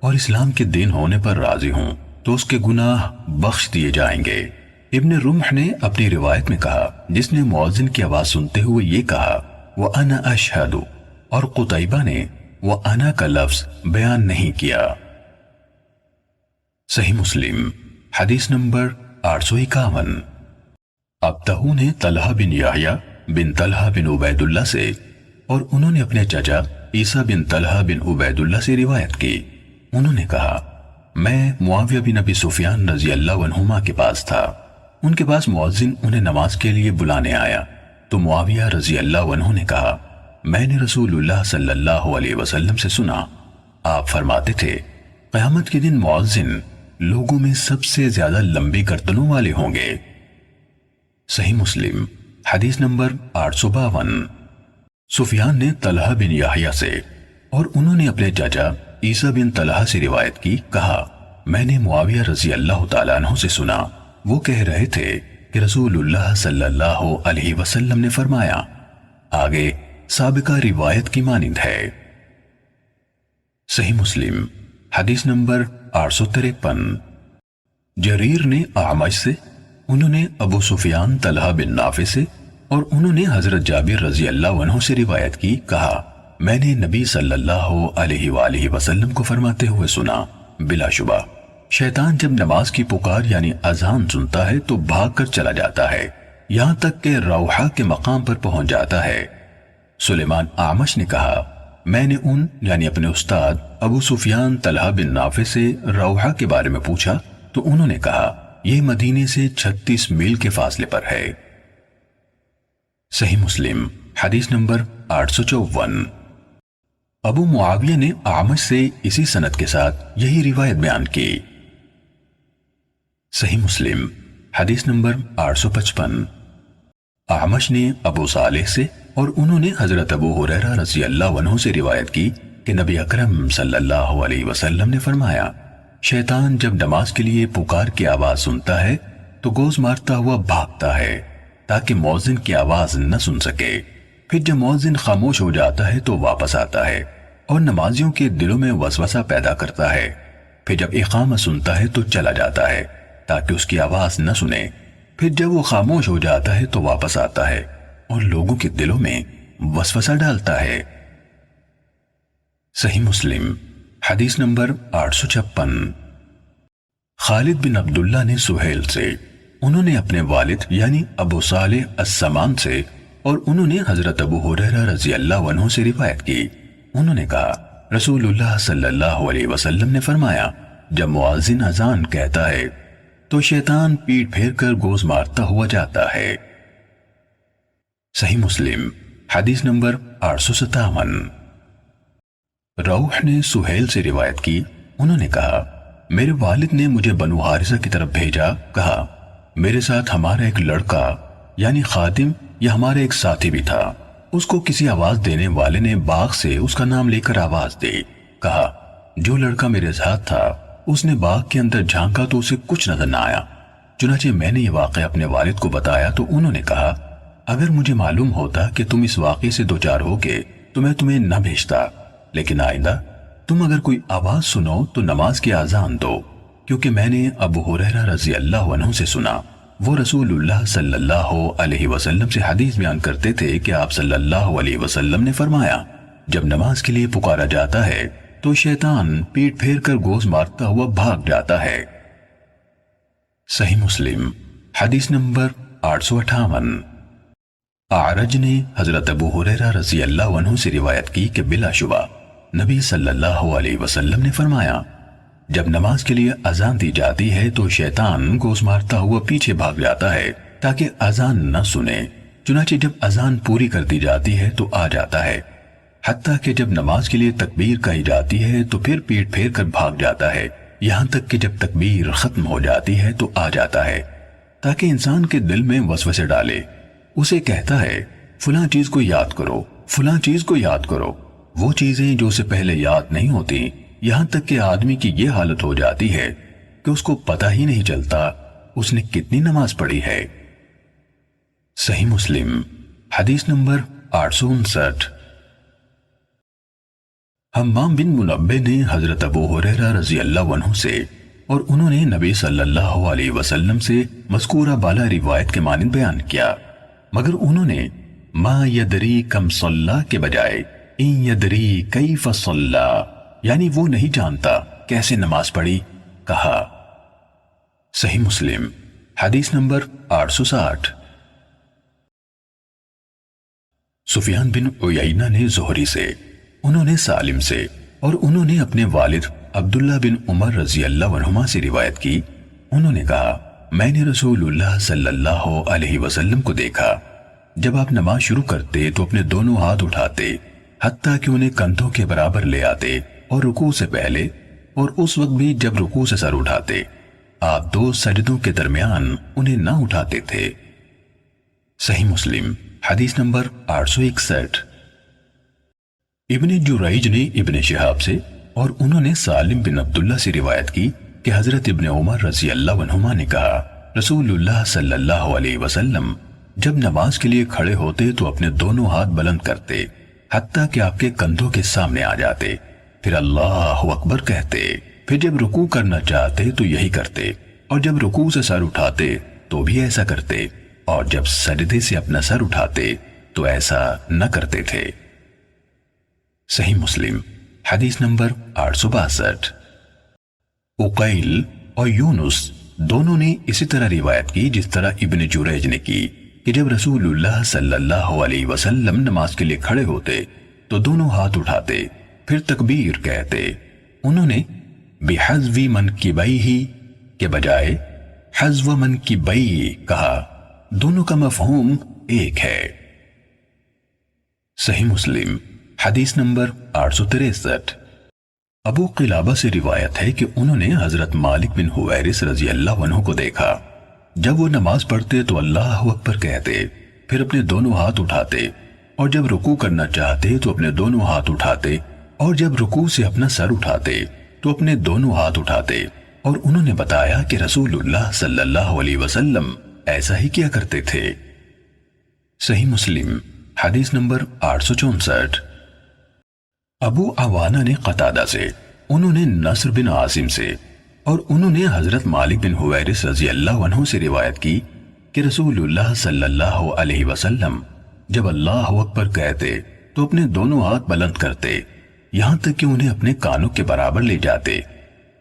اور اسلام کے دین ہونے پر راضی ہوں، تو اس کے گناہ بخش دیے جائیں گے۔ ابن رمح نے اپنی روایت میں کہا، جس نے مؤذن کی آواز سنتے ہوئے یہ کہا وَأَنَا أَشْهَدُ، اور قتیبہ نے وَأَنَا کا لفظ بیان نہیں کیا۔ صحیح مسلم حدیث نمبر 851۔ ابتہو نے طلحہ بن یحییٰ بن طلحہ بن عبید اللہ سے اور انہوں نے اپنے چچا عیسیٰ بن طلحہ بن عبید اللہ سے روایت کی، انہوں نے کہا میں معاویہ بن ابی سفیان رضی اللہ عنہما کے پاس تھا، ان کے پاس مؤذن انہیں نماز کے لیے بلانے آیا تو معاویہ رضی اللہ عنہ نے کہا میں نے رسول اللہ صلی اللہ علیہ وسلم سے سنا، آپ فرماتے تھے قیامت کے دن مؤذن لوگوں میں سب سے زیادہ لمبی گردنوں والے ہوں گے۔ صحیح مسلم حدیث نمبر 852۔ سفیان نے طلحہ بن یحییٰ سے اور انہوں نے اپنے چچا عیسیٰ بن طلحہ سے روایت کی، کہا میں نے معاویہ رضی اللہ تعالیٰ عنہ سے سنا، وہ کہہ رہے تھے کہ رسول اللہ صلی اللہ علیہ وسلم نے فرمایا، آگے سابقہ روایت کی مانند ہے۔ صحیح مسلم حدیث نمبر 853۔ جریر نے اعمش سے، انہوں نے ابو سفیان طلحہ بن نافع سے اور انہوں نے حضرت جابر رضی اللہ عنہ سے روایت کی، کہا میں نے نبی صلی اللہ علیہ وآلہ وسلم کو فرماتے ہوئے سنا، بلا شبہ شیطان جب نماز کی پکار یعنی اذان سنتا ہے تو بھاگ کر چلا جاتا ہے یہاں تک کہ روحہ کے مقام پر پہنچ جاتا ہے۔ سلیمان اعمش نے کہا میں نے ان یعنی اپنے استاد ابو سفیان طلحہ بن نافع سے روحہ کے بارے میں پوچھا تو انہوں نے کہا یہ مدینے سے 36 میل کے فاصلے پر ہے۔ صحیح مسلم حدیث نمبر 854۔ ابو معاویہ نے اعمش سے اسی سند کے ساتھ یہی روایت بیان کی۔ صحیح مسلم حدیث نمبر 855۔ اعمش نے ابو صالح سے اور انہوں نے حضرت ابو ہریرہ رضی اللہ عنہ سے روایت کی کہ نبی اکرم صلی اللہ علیہ وسلم نے فرمایا شیطان جب نماز کے لیے پکار کی آواز سنتا ہے تو گوز مارتا ہوا بھاگتا ہے تاکہ مؤذن کی آواز نہ سن سکے، پھر جب مؤذن خاموش ہو جاتا ہے تو واپس آتا ہے اور نمازیوں کے دلوں میں وسوسہ پیدا کرتا ہے، پھر جب اقامہ سنتا ہے تو چلا جاتا ہے تاکہ اس کی آواز نہ سنے، پھر جب وہ خاموش ہو جاتا ہے تو واپس آتا ہے اور لوگوں کے دلوں میں وسوسہ ڈالتا ہے۔ صحیح مسلم حدیث نمبر 856۔ خالد بن عبداللہ نے سہیل سے، انہوں نے اپنے والد یعنی ابو صالح السمان سے اور انہوں نے حضرت ابو ہریرہ رضی اللہ عنہ سے روایت کی۔ انہوں نے کہا رسول اللہ صلی اللہ علیہ وسلم نے فرمایا جب مؤذن اذان کہتا ہے تو شیطان پیٹ پھیر کر گوز مارتا ہوا جاتا ہے۔ صحیح مسلم حدیث نمبر 857۔ روح نے سہیل سے روایت کی، انہوں نے کہا میرے والد نے مجھے بنو حارثہ کی طرف بھیجا، کہا میرے ساتھ ہمارا ایک لڑکا یعنی خادم یا ہمارا ایک ساتھی بھی تھا، اس کو کسی آواز دینے والے نے باغ سے اس کا نام لے کر آواز دی، کہا جو لڑکا میرے ساتھ تھا اس نے باغ کے اندر جھانکا تو اسے کچھ نظر نہ آیا، چنانچہ میں نے یہ واقعہ اپنے والد کو بتایا تو انہوں نے کہا اگر مجھے معلوم ہوتا کہ تم اس واقعے سے دوچار ہوگے تو میں تمہیں نہ بھیجتا، لیکن آئندہ تم اگر کوئی آواز سنو تو نماز کی اذان دو، کیونکہ میں نے ابو ہریرہ رضی اللہ عنہ سے سنا، وہ رسول اللہ صلی اللہ علیہ وسلم سے حدیث بیان کرتے تھے کہ آپ صلی اللہ علیہ وسلم نے فرمایا جب نماز کے لیے پکارا جاتا ہے تو شیطان پیٹ پھیر کر گوز مارتا ہوا بھاگ جاتا ہے۔ صحیح مسلم حدیث نمبر 858۔ اعرج نے حضرت ابو ہریرہ رضی اللہ عنہ سے روایت کی کہ بلا شبہ نبی صلی اللہ علیہ وسلم نے فرمایا جب نماز کے لیے اذان دی جاتی ہے تو شیطان گوز مارتا ہوا پیچھے بھاگ جاتا ہے تاکہ اذان نہ سنے، چنانچہ جب اذان پوری کر دی جاتی ہے تو آ جاتا ہے، حتیٰ کہ جب نماز کے لیے تکبیر کہی جاتی ہے تو پھر پیٹ پھیر کر بھاگ جاتا ہے، یہاں تک کہ جب تکبیر ختم ہو جاتی ہے تو آ جاتا ہے تاکہ انسان کے دل میں وسوسے ڈالے، اسے کہتا ہے فلاں چیز کو یاد کرو، فلاں چیز کو یاد کرو، وہ چیزیں جو اسے پہلے یاد نہیں ہوتی، یہاں تک کہ آدمی کی یہ حالت ہو جاتی ہے کہ اس کو پتہ ہی نہیں چلتا اس نے کتنی نماز پڑھی ہے۔ صحیح مسلم حدیث نمبر 859۔ حمام بن منبہ نے حضرت ابو ہریرہ رضی اللہ عنہ سے اور انہوں نے نبی صلی اللہ علیہ وسلم سے مذکورہ بالا روایت کے مانند بیان کیا، مگر انہوں نے ما یدری کم صلی کے بجائے ان یدری کیف صلی یعنی وہ نہیں جانتا کیسے نماز پڑھی کہا۔ صحیح مسلم حدیث نمبر 860۔ سفیان بن عیینہ نے زہری سے، انہوں نے سالم سے اور انہوں نے اپنے والد عبداللہ بن عمر رضی اللہ عنہما سے روایت کی، انہوں نے کہا میں نے رسول اللہ صلی اللہ علیہ وسلم کو دیکھا جب آپ نماز شروع کرتے تو اپنے دونوں ہاتھ اٹھاتے حتیٰ کہ انہیں کندھوں کے برابر لے آتے اور رکوع سے پہلے اور اس وقت بھی جب رکوع سے سر اٹھاتے آپ دو سجدوں کے درمیان انہیں نہ اٹھاتے تھے۔ صحیح مسلم حدیث نمبر 861۔ ابن جریج نے ابن شہاب سے اور انہوں نے سالم بن عبداللہ سے روایت کی کہ حضرت ابن عمر رضی اللہ عنہما نے کہا رسول اللہ صلی اللہ علیہ وسلم جب نماز کے لیے کھڑے ہوتے تو اپنے دونوں ہاتھ بلند کرتے حتیٰ کہ آپ کے کندھوں کے سامنے آ جاتے، پھر اللہ اکبر کہتے، پھر جب رکوع کرنا چاہتے تو یہی کرتے، اور جب رکوع سے سر اٹھاتے تو بھی ایسا کرتے، اور جب سجدے سے اپنا سر اٹھاتے تو ایسا نہ کرتے تھے۔ صحیح مسلم حدیث نمبر 862۔ عقیل اور یونس دونوں نے اسی طرح روایت کی جس طرح ابن جریج نے کی کہ جب رسول اللہ صلی اللہ علیہ وسلم نماز کے لیے کھڑے ہوتے تو دونوں ہاتھ اٹھاتے پھر تکبیر کہتے، انہوں نے بحذو منکبیہ کے بجائے حذو منکبیہ کہا، دونوں کا مفہوم ایک ہے۔ صحیح مسلم حدیث نمبر 863۔ ابو قلابہ سے روایت ہے کہ انہوں نے حضرت مالک بن حویرث رضی اللہ عنہ کو دیکھا جب وہ نماز پڑھتے تو اللہ اکبر کہتے، پھر اپنے دونوں ہاتھ اٹھاتے، اور جب رکوع کرنا چاہتے تو اپنے دونوں ہاتھ اٹھاتے، اور جب رکوع سے اپنا سر اٹھاتے تو اپنے دونوں ہاتھ اٹھاتے، اور انہوں نے بتایا کہ رسول اللہ صلی اللہ علیہ وسلم ایسا ہی کیا کرتے تھے۔ صحیح مسلم حدیث نمبر 864۔ ابو عوانہ نے قتادہ سے، انہوں نے نصر بن عاصم سے اور انہوں نے حضرت مالک بن حویرث رضی اللہ عنہ سے روایت کی کہ رسول اللہ صلی اللہ علیہ وسلم جب اللہ اکبر کہتے تو اپنے دونوں ہاتھ بلند کرتے یہاں تک کہ انہیں اپنے کانوں کے برابر لے جاتے،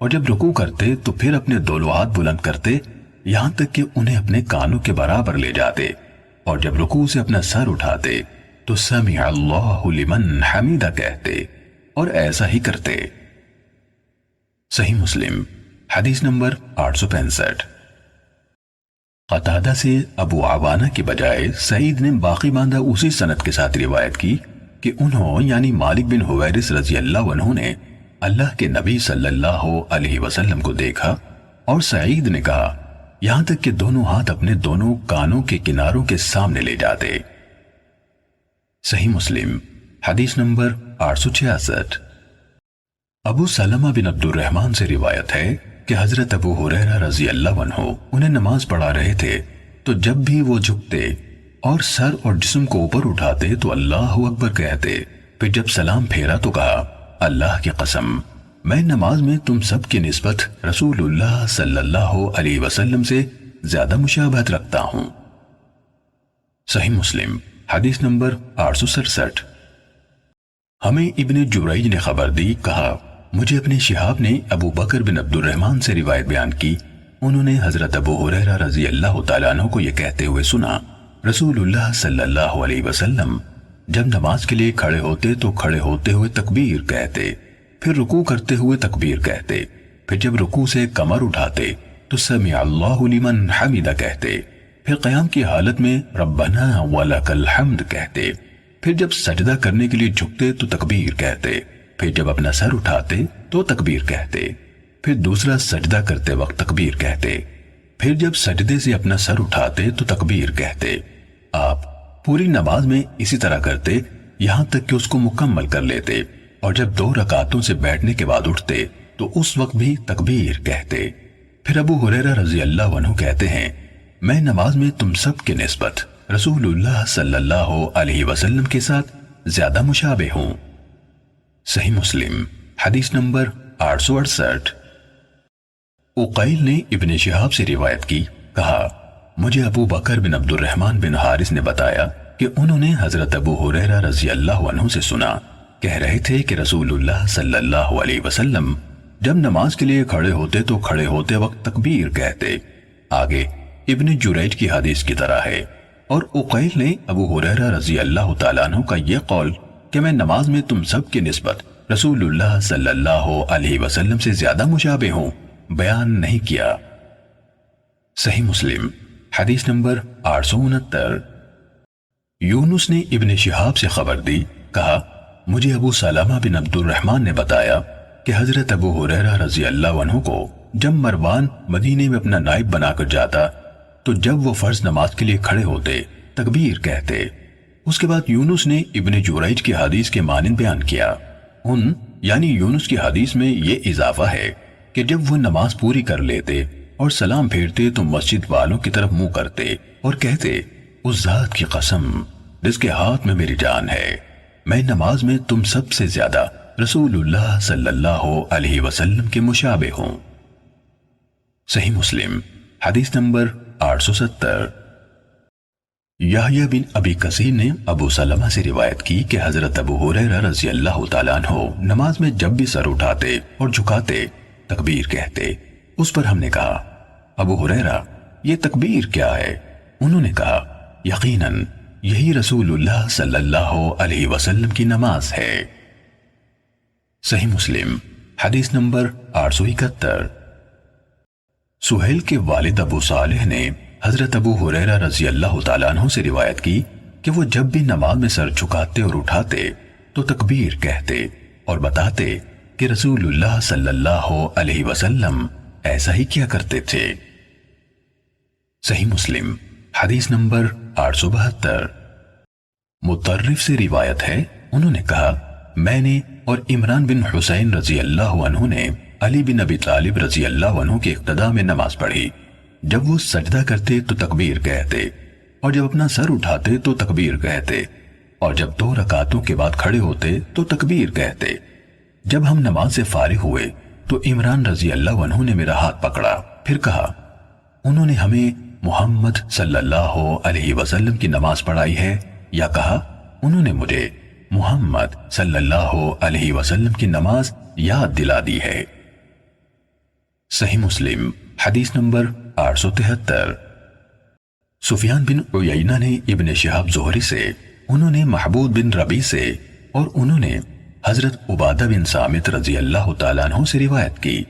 اور جب رکوع کرتے تو پھر اپنے دونوں ہاتھ بلند کرتے یہاں تک کہ انہیں اپنے کانوں کے برابر لے جاتے، اور جب رکوع سے اپنا سر اٹھاتے تو سمع اللہ لمن حمیدہ کہتے اور ایسا ہی کرتے۔ صحیح مسلم حدیث نمبر 865۔ قتادہ سے ابو عوانہ کے بجائے سعید نے باقی ماندہ اسی سند کے ساتھ روایت کی کہ انہوں یعنی مالک بن حویرث رضی اللہ عنہ نے اللہ کے نبی صلی اللہ علیہ وسلم کو دیکھا، اور سعید نے کہا یہاں تک کہ دونوں ہاتھ اپنے دونوں کانوں کے کناروں کے سامنے لے جاتے۔ صحیح مسلم حدیث نمبر 866۔ ابو سلمہ بن عبد الرحمن سے روایت ہے کہ حضرت ابو ہریرہ رضی اللہ عنہ انہیں نماز پڑھا رہے تھے تو جب بھی وہ جھکتے اور سر اور جسم کو اوپر اٹھاتے تو اللہ اکبر کہتے، پھر جب سلام پھیرا تو کہا اللہ کی قسم میں نماز میں تم سب کی نسبت رسول اللہ صلی اللہ علیہ وسلم سے زیادہ مشابہت رکھتا ہوں۔ صحیح مسلم حدیث نمبر 867۔ ہمیں ابن جریج نے خبر دی، کہا مجھے اپنے شہاب نے ابو بکر بن عبد الرحمن سے روایت بیان کی، انہوں نے حضرت ابو ہریرہ رضی اللہ تعالیٰ عنہ کو یہ کہتے ہوئے سنا رسول اللہ صلی اللہ علیہ وسلم جب نماز کے لیے کھڑے ہوتے تو کھڑے ہوتے ہوئے تکبیر کہتے، پھر رکوع کرتے ہوئے تکبیر کہتے، پھر جب رکوع سے کمر اٹھاتے تو سمع اللہ لمن حمیدہ کہتے، پھر قیام کی حالت میں ربنا ولک الحمد کہتے، پھر جب سجدہ کرنے کے لیے جھکتے تو تکبیر کہتے، پھر جب اپنا سر اٹھاتے تو تکبیر کہتے، پھر دوسرا سجدہ کرتے وقت تکبیر کہتے، پھر جب سجدے سے اپنا سر اٹھاتے تو تکبیر کہتے۔ آپ پوری نماز میں اسی طرح کرتے یہاں تک کہ اس کو مکمل کر لیتے، اور جب 2 رکعتوں سے بیٹھنے کے بعد اٹھتے تو اس وقت بھی تکبیر کہتے۔ پھر ابو ہریرہ رضی اللہ عنہ کہتے ہیں میں نماز میں تم سب کے نسبت رسول اللہ صلی اللہ علیہ وسلم کے ساتھ زیادہ مشابہ ہوں۔ صحیح مسلم حدیث نمبر 868۔ عقیل نے ابن شہاب سے روایت کی، کہا مجھے ابو بکر بن عبد الرحمن بن حارث نے بتایا کہ انہوں نے حضرت ابو ہریرہ رضی اللہ عنہ سے سنا، کہہ رہے تھے کہ رسول اللہ صلی اللہ علیہ وسلم جب نماز کے لیے کھڑے ہوتے تو کھڑے ہوتے وقت تکبیر کہتے۔ آگے ابن جریج کی حدیث کی طرح ہے، اور عقیل نے ابو ہریرہ رضی اللہ تعالیٰ عنہ کا یہ قول کہ میں نماز میں تم سب کی نسبت رسول اللہ صلی اللہ علیہ وسلم سے زیادہ مشابہ ہوں بیان نہیں کیا۔ صحیح مسلم حدیث نمبر 869۔ یونس نے ابن شہاب سے خبر دی، کہا مجھے ابو سلمہ بن عبد الرحمن نے بتایا کہ حضرت ابو ہریرہ رضی اللہ عنہ کو جب مروان مدینے میں اپنا نائب بنا کر جاتا تو جب وہ فرض نماز کے لیے کھڑے ہوتے تکبیر کہتے۔ اس کے بعد یونس نے ابن جریج کی حدیث کے مانند بیان کیا۔ ان یعنی یونس کی حدیث میں یہ اضافہ ہے کہ جب وہ نماز پوری کر لیتے اور سلام پھیرتے تو مسجد والوں کی طرف منہ کرتے اور کہتے اس ذات کی قسم جس کے ہاتھ میں میری جان ہے، میں نماز میں تم سب سے زیادہ رسول اللہ صلی اللہ علیہ وسلم کے مشابہ ہوں۔ صحیح مسلم حدیث نمبر 870۔ یحییٰ بن ابی کثیر نے ابو سلمہ سے روایت کی کہ حضرت ابو ہریرہ رضی اللہ تعالیٰ عنہ نماز میں جب بھی سر اٹھاتے اور جھکاتے تکبیر کہتے۔ اس پر ہم نے کہا ابو ہریرہ یہ تکبیر کیا ہے؟ انہوں نے کہا یقیناً یہی رسول اللہ صلی اللہ علیہ وسلم کی نماز ہے۔ صحیح مسلم حدیث نمبر 871۔ سہیل کے والد ابو صالح نے حضرت ابو ہریرہ رضی اللہ تعالیٰ عنہ سے روایت کی کہ وہ جب بھی نماز میں سر جھکاتے اور اٹھاتے تو تکبیر کہتے اور بتاتے کہ رسول اللہ صلی اللہ علیہ وسلم ایسا ہی کیا کرتے تھے۔ صحیح مسلم حدیث نمبر 872۔ مطرف سے روایت ہے، انہوں نے کہا میں نے اور عمران بن حسین رضی اللہ عنہ نے علی بن ابی طالب رضی اللہ عنہ کے اقتداء میں نماز پڑھی۔ جب وہ سجدہ کرتے تو تکبیر کہتے اور جب اپنا سر اٹھاتے تو تکبیر کہتے اور جب 2 رکعتوں کے بعد کھڑے ہوتے تو تکبیر کہتے۔ جب ہم نماز سے فارغ ہوئے تو عمران رضی اللہ عنہ نے میرا ہاتھ پکڑا، پھر کہا انہوں نے ہمیں محمد صلی اللہ علیہ وسلم کی نماز پڑھائی ہے، یا کہا انہوں نے مجھے محمد صلی اللہ علیہ وسلم کی نماز یاد دلا دی ہے۔ صحیح مسلم حدیث نمبر 873۔ سفیان بن عیینہ نے ابن شہاب زہری سے، انہوں نے محبوب بن ربیع سے، اور انہوں نے حضرت عبادہ بن صامت رضی اللہ تعالیٰ عنہ سے روایت کی۔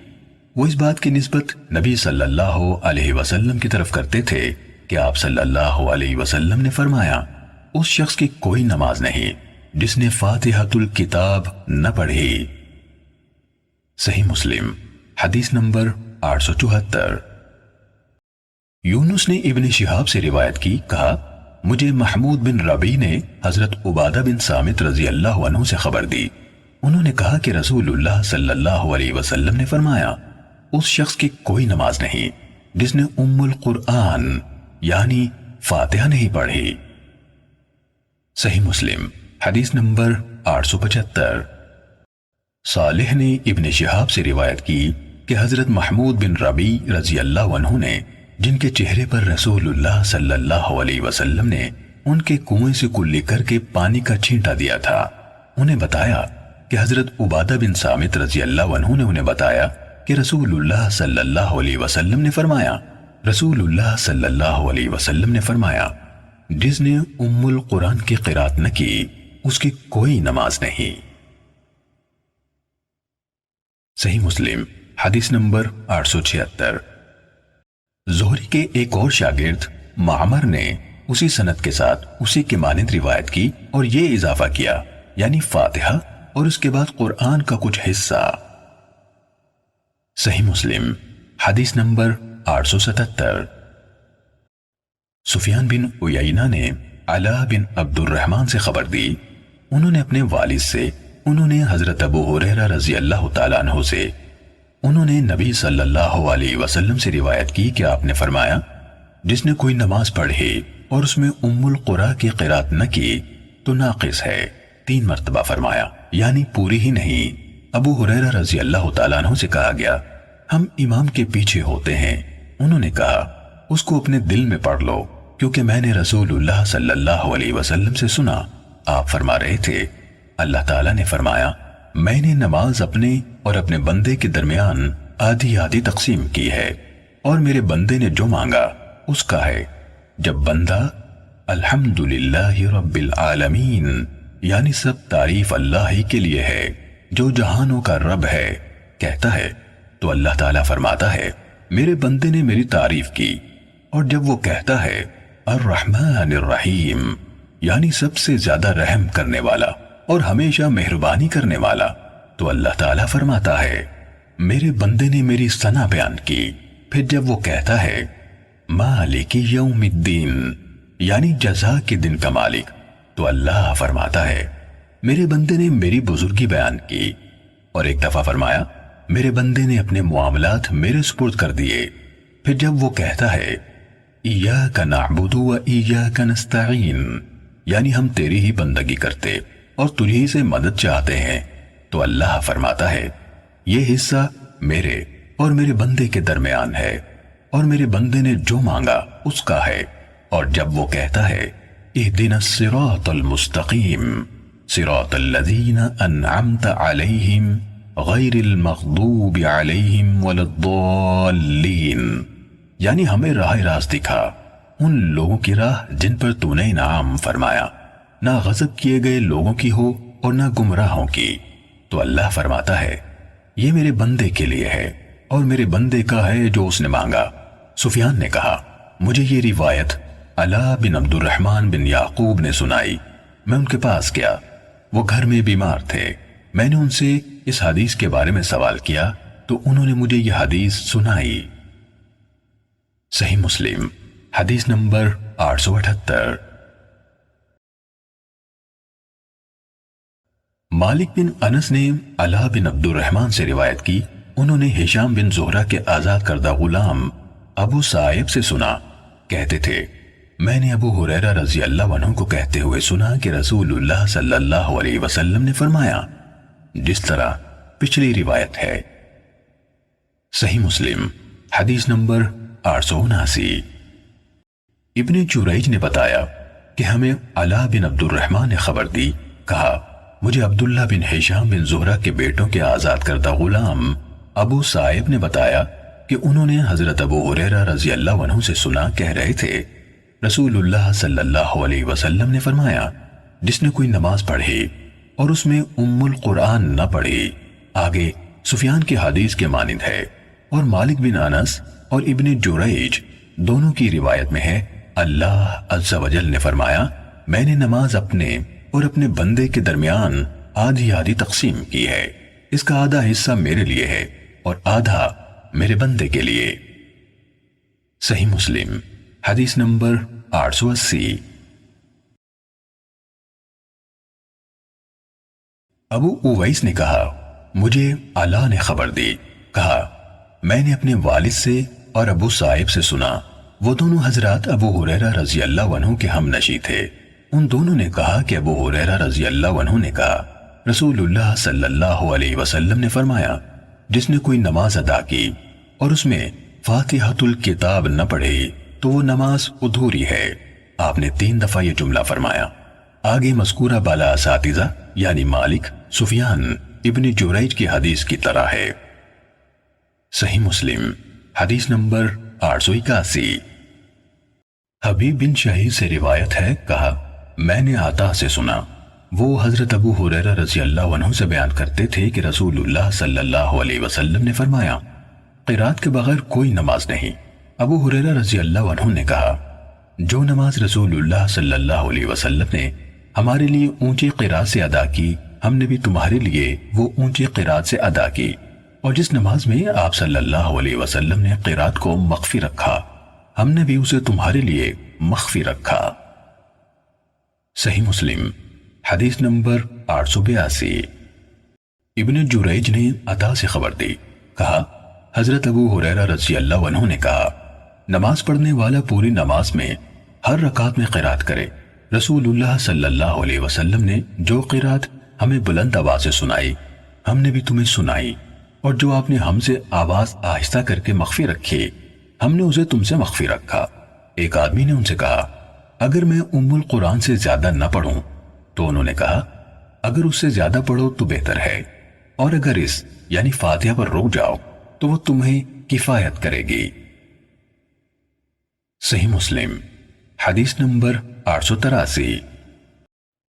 وہ اس بات کی نسبت نبی صلی اللہ علیہ وسلم کی طرف کرتے تھے کہ آپ صلی اللہ علیہ وسلم نے فرمایا، اس شخص کی کوئی نماز نہیں جس نے فاتحۃ الکتاب نہ پڑھی۔ صحیح مسلم حدیث نمبر 874۔ یونس نے ابن شہاب سے روایت کی، کہا مجھے محمود بن ربیع نے حضرت عبادہ بن صامت رضی اللہ عنہ سے خبر دی، انہوں نے کہا کہ رسول اللہ صلی اللہ علیہ وسلم نے فرمایا، اس شخص کی کوئی نماز نہیں جس نے ام القرآن یعنی فاتحہ نہیں پڑھی۔ صحیح مسلم حدیث نمبر 875۔ صالح نے ابن شہاب سے روایت کی کہ حضرت محمود بن ربیع رضی اللہ عنہ نے، جن کے چہرے پر رسول اللہ صلی اللہ علیہ وسلم نے ان کے کنویں سے کلی کر کے پانی کا چھینٹا دیا تھا، انہیں بتایا کہ حضرت عبادہ بن صامت رضی اللہ عنہ نے انہیں بتایا کہ رسول اللہ صلی اللہ علیہ وسلم نے فرمایا، رسول اللہ صلی اللہ علیہ وسلم نے فرمایا، جس نے ام القرآن کی قرات نہ کی اس کی کوئی نماز نہیں۔ صحیح مسلم حدیث نمبر 876۔ زہری کے ایک اور شاگرد معمر نے اسی سند کے ساتھ اسی کے مانند روایت کی اور یہ اضافہ کیا، یعنی فاتحہ اور اس کے بعد قرآن کا کچھ حصہ۔ صحیح مسلم حدیث نمبر 877۔ سفیان بن عیینہ نے علا بن عبد الرحمن سے خبر دی، انہوں نے اپنے والد سے، انہوں نے حضرت ابو ہریرہ رضی اللہ تعالیٰ عنہ سے، انہوں نے نبی صلی اللہ علیہ وسلم سے روایت کی کہ آپ نے فرمایا، جس نے کوئی نماز پڑھی اور اس میں ام القرآن کی قرات نہ کی تو ناقص ہے، 3 مرتبہ فرمایا، یعنی پوری ہی نہیں۔ ابو ہریرہ رضی اللہ تعالیٰ عنہ سے کہا گیا، ہم امام کے پیچھے ہوتے ہیں، انہوں نے کہا اس کو اپنے دل میں پڑھ لو، کیونکہ میں نے رسول اللہ صلی اللہ علیہ وسلم سے سنا، آپ فرما رہے تھے، اللہ تعالیٰ نے فرمایا، میں نے نماز اپنے اور اپنے بندے کے درمیان آدھی آدھی تقسیم کی ہے، اور میرے بندے نے جو مانگا اس کا ہے۔ جب بندہ الحمدللہ رب العالمین یعنی سب تعریف اللہ ہی کے لیے ہے جو جہانوں کا رب ہے کہتا ہے تو اللہ تعالیٰ فرماتا ہے میرے بندے نے میری تعریف کی، اور جب وہ کہتا ہے الرحمن الرحیم یعنی سب سے زیادہ رحم کرنے والا اور ہمیشہ مہربانی کرنے والا، تو اللہ تعالیٰ فرماتا ہے میرے بندے نے میری ثنا بیان کی۔ پھر جب وہ کہتا ہے مالک یوم الدین یعنی جزا کے دن کا مالک، تو اللہ فرماتا ہے میرے بندے نے میری بزرگی بیان کی، اور ایک دفعہ فرمایا میرے بندے نے اپنے معاملات میرے سپرد کر دیے۔ پھر جب وہ کہتا ہے ایاک نعبد و ایاک نستعین یعنی ہم تیری ہی بندگی کرتے اور تجھی سے مدد چاہتے ہیں، تو اللہ فرماتا ہے یہ حصہ میرے اور میرے بندے کے درمیان ہے، اور میرے بندے نے جو مانگا اس کا ہے۔ اور جب وہ کہتا ہے اہدنا الصراط المستقیم صراط الذین انعمت علیہم غیر المغضوب علیہم ولا الضالین یعنی ہمیں راہ راست دکھا، ان لوگوں کی راہ جن پر تو نے انعام فرمایا، نہ غضب کیے گئے لوگوں کی ہو اور نہ گمراہوں کی، تو اللہ فرماتا ہے یہ میرے بندے کے لیے ہے اور میرے بندے کا ہے جو اس نے مانگا۔ سفیان نے کہا مجھے یہ روایت علا بن عبد الرحمن بن یعقوب نے سنائی، میں ان کے پاس گیا، وہ گھر میں بیمار تھے، میں نے ان سے اس حدیث کے بارے میں سوال کیا تو انہوں نے مجھے یہ حدیث سنائی۔ صحیح مسلم حدیث نمبر 878۔ مالک بن انس نے علا بن عبد الرحمن سے روایت کی، انہوں نے ہشام بن زہرہ کے آزاد کردہ غلام ابو صائب سے سنا، کہتے تھے میں نے ابو ہریرہ رضی اللہ عنہ کو کہتے ہوئے سنا کہ رسول اللہ صلی اللہ علیہ وسلم نے فرمایا، جس طرح پچھلی روایت ہے۔ صحیح مسلم حدیث نمبر 879۔ ابن جریج نے بتایا کہ ہمیں علا بن عبد الرحمن نے خبر دی، کہا مجھے عبداللہ بن ہشام بن زہرہ کے بیٹوں کے آزاد کردہ غلام ابو صائب نے بتایا کہ انہوں نے حضرت ابو ہریرہ رضی اللہ عنہ سے سنا، کہہ رہے تھے رسول اللہ صلی اللہ علیہ وسلم نے فرمایا جس نے کوئی نماز پڑھی اور اس میں ام القرآن نہ پڑھی، آگے سفیان کی حدیث کے مانند ہے، اور مالک بن انس اور ابن جریج دونوں کی روایت میں ہے اللہ عز و جل نے فرمایا میں نے نماز اپنے اور اپنے بندے کے درمیان آدھی آدھی تقسیم کی ہے، اس کا آدھا حصہ میرے لیے ہے اور آدھا میرے بندے کے لیے۔ صحیح مسلم حدیث نمبر 880۔ ابو اویس نے کہا مجھے علا نے خبر دی، کہا میں نے اپنے والد سے اور ابو صائب سے سنا، وہ دونوں حضرات ابو ہریرہ رضی اللہ عنہ کے ہم نشی تھے۔ ان دونوں نے کہا کہ ابو ہریرہ رضی اللہ عنہ نے کہا رسول اللہ صلی اللہ علیہ وسلم نے فرمایا جس نے کوئی نماز ادا کی اور اس میں فاتحۃ الکتاب نہ پڑھی تو وہ نماز ادھوری ہے۔ آپ نے 3 دفعہ یہ جملہ فرمایا۔ آگے مذکورہ بالا اساتذہ یعنی مالک، سفیان، ابن جریج کی حدیث کی طرح ہے۔ صحیح مسلم حدیث نمبر 881۔ حبیب بن شہید سے روایت ہے، کہا میں نے عطا سے سنا، وہ حضرت ابو ہریرہ رضی اللہ عنہ سے بیان کرتے تھے کہ رسول اللہ صلی اللہ علیہ وسلم نے فرمایا قرات کے بغیر کوئی نماز نہیں۔ ابو ہریرہ رضی اللہ عنہ نے کہا جو نماز رسول اللہ صلی اللہ علیہ وسلم نے ہمارے لیے اونچی قرات سے ادا کی ہم نے بھی تمہارے لیے وہ اونچی قرات سے ادا کی، اور جس نماز میں آپ صلی اللہ علیہ وسلم نے قرات کو مخفی رکھا ہم نے بھی اسے تمہارے لیے مخفی رکھا۔ صحیح مسلم حدیث نمبر 882۔ ابن جریج نے عطا سے خبر دی، کہا حضرت ابو ہریرہ رضی اللہ عنہ نے کہا نماز پڑھنے والا پوری نماز میں ہر رکعت میں قرات کرے، رسول اللہ صلی اللہ علیہ وسلم نے جو قرات ہمیں بلند آواز سے سنائی ہم نے بھی تمہیں سنائی، اور جو آپ نے ہم سے آواز آہستہ کر کے مخفی رکھی ہم نے اسے تم سے مخفی رکھا۔ ایک آدمی نے ان سے کہا اگر میں ام القرآن سے زیادہ نہ پڑھوں تو انہوں نے کہا اگر اس سے زیادہ پڑھو تو بہتر ہے، اور اگر اس یعنی فاتحہ پر رک جاؤ تو وہ تمہیں کفایت کرے گی۔ صحیح مسلم حدیث نمبر 883۔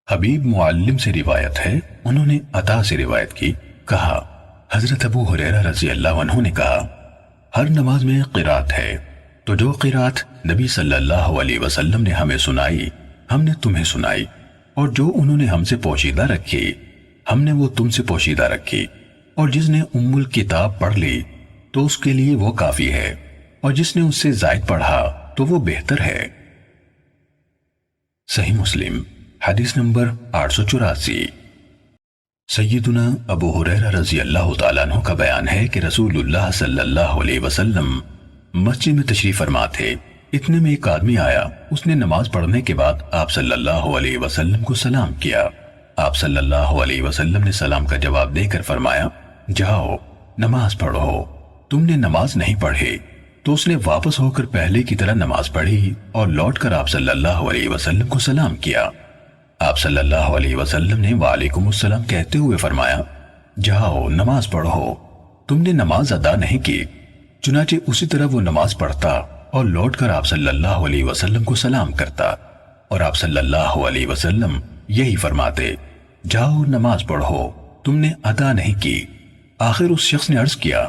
حبیب معلم سے روایت ہے، انہوں نے عطا سے روایت کی، کہا حضرت ابو ہریرہ رضی اللہ عنہ نے کہا ہر نماز میں قرات ہے، تو جو قرات نبی صلی اللہ علیہ وسلم نے ہمیں سنائی ہم نے تمہیں سنائی، اور جو انہوں نے ہم سے پوشیدہ رکھی ہم نے وہ تم سے پوشیدہ رکھی، اور جس نے ام الکتاب پڑھ لی تو اس کے لیے وہ کافی ہے، اور جس نے اس سے زائد پڑھا تو وہ بہتر ہے۔ صحیح مسلم حدیث نمبر 884۔ سیدنا ابو ہریرہ رضی اللہ تعالیٰ عنہ کا بیان ہے کہ رسول اللہ صلی اللہ علیہ وسلم مسجد میں تشریف فرما تھے، اتنے میں ایک آدمی آیا، اس نے نماز پڑھنے کے بعد آپ صلی اللہ علیہ وسلم کو سلام کیا۔ آپ صلی اللہ علیہ وسلم نے سلام کا جواب دے کر فرمایا جاؤ نماز پڑھو، تم نے نماز نہیں پڑھی۔ تو اس نے واپس ہو کر پہلے کی طرح نماز پڑھی اور لوٹ کر آپ صلی اللہ علیہ وسلم کو سلام کیا۔ آپ صلی اللہ علیہ وسلم نے وعلیکم السلام کہتے ہوئے فرمایا جاؤ نماز پڑھو، تم نے نماز ادا نہیں کی۔ چنانچہ اسی طرح وہ نماز پڑھتا اور لوٹ کر آپ صلی اللہ علیہ وسلم کو سلام کرتا، اور آپ صلی اللہ علیہ وسلم یہی فرماتے جاؤ نماز پڑھو، تم نے ادا نہیں کی۔ آخر اس شخص نے عرض کیا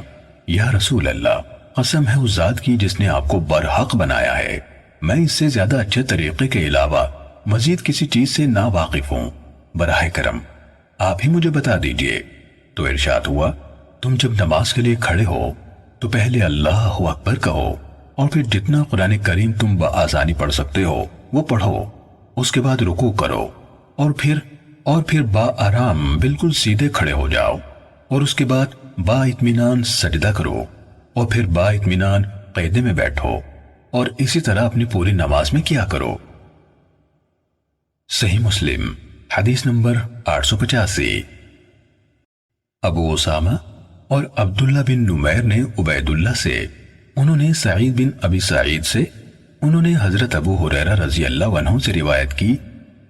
یا رسول اللہ، قسم ہے اس ذات کی جس نے آپ کو برحق بنایا ہے، میں اس سے زیادہ اچھے طریقے کے علاوہ مزید کسی چیز سے نا واقف ہوں، براہ کرم آپ ہی مجھے بتا دیجئے۔ تو ارشاد ہوا تم جب نماز کے لیے کھڑے ہو تو پہلے اللہ اکبر کہو، اور پھر جتنا قرآن کریم تم بآسانی پڑھ سکتے ہو وہ پڑھو، اس کے بعد رکوع کرو، اور پھر با آرام بالکل سیدھے کھڑے ہو جاؤ، اور اس کے بعد با اطمینان سجدہ کرو، اور پھر با اطمینان قیدے میں بیٹھو، اور اسی طرح اپنی پوری نماز میں کیا کرو۔ صحیح مسلم حدیث نمبر 885۔ ابو اسامہ اور عبداللہ بن نمیر نے عبید اللہ سے، انہوں نے سعید بن ابی سعید سے، انہوں نے حضرت ابو ہریرہ رضی اللہ عنہ سے روایت کی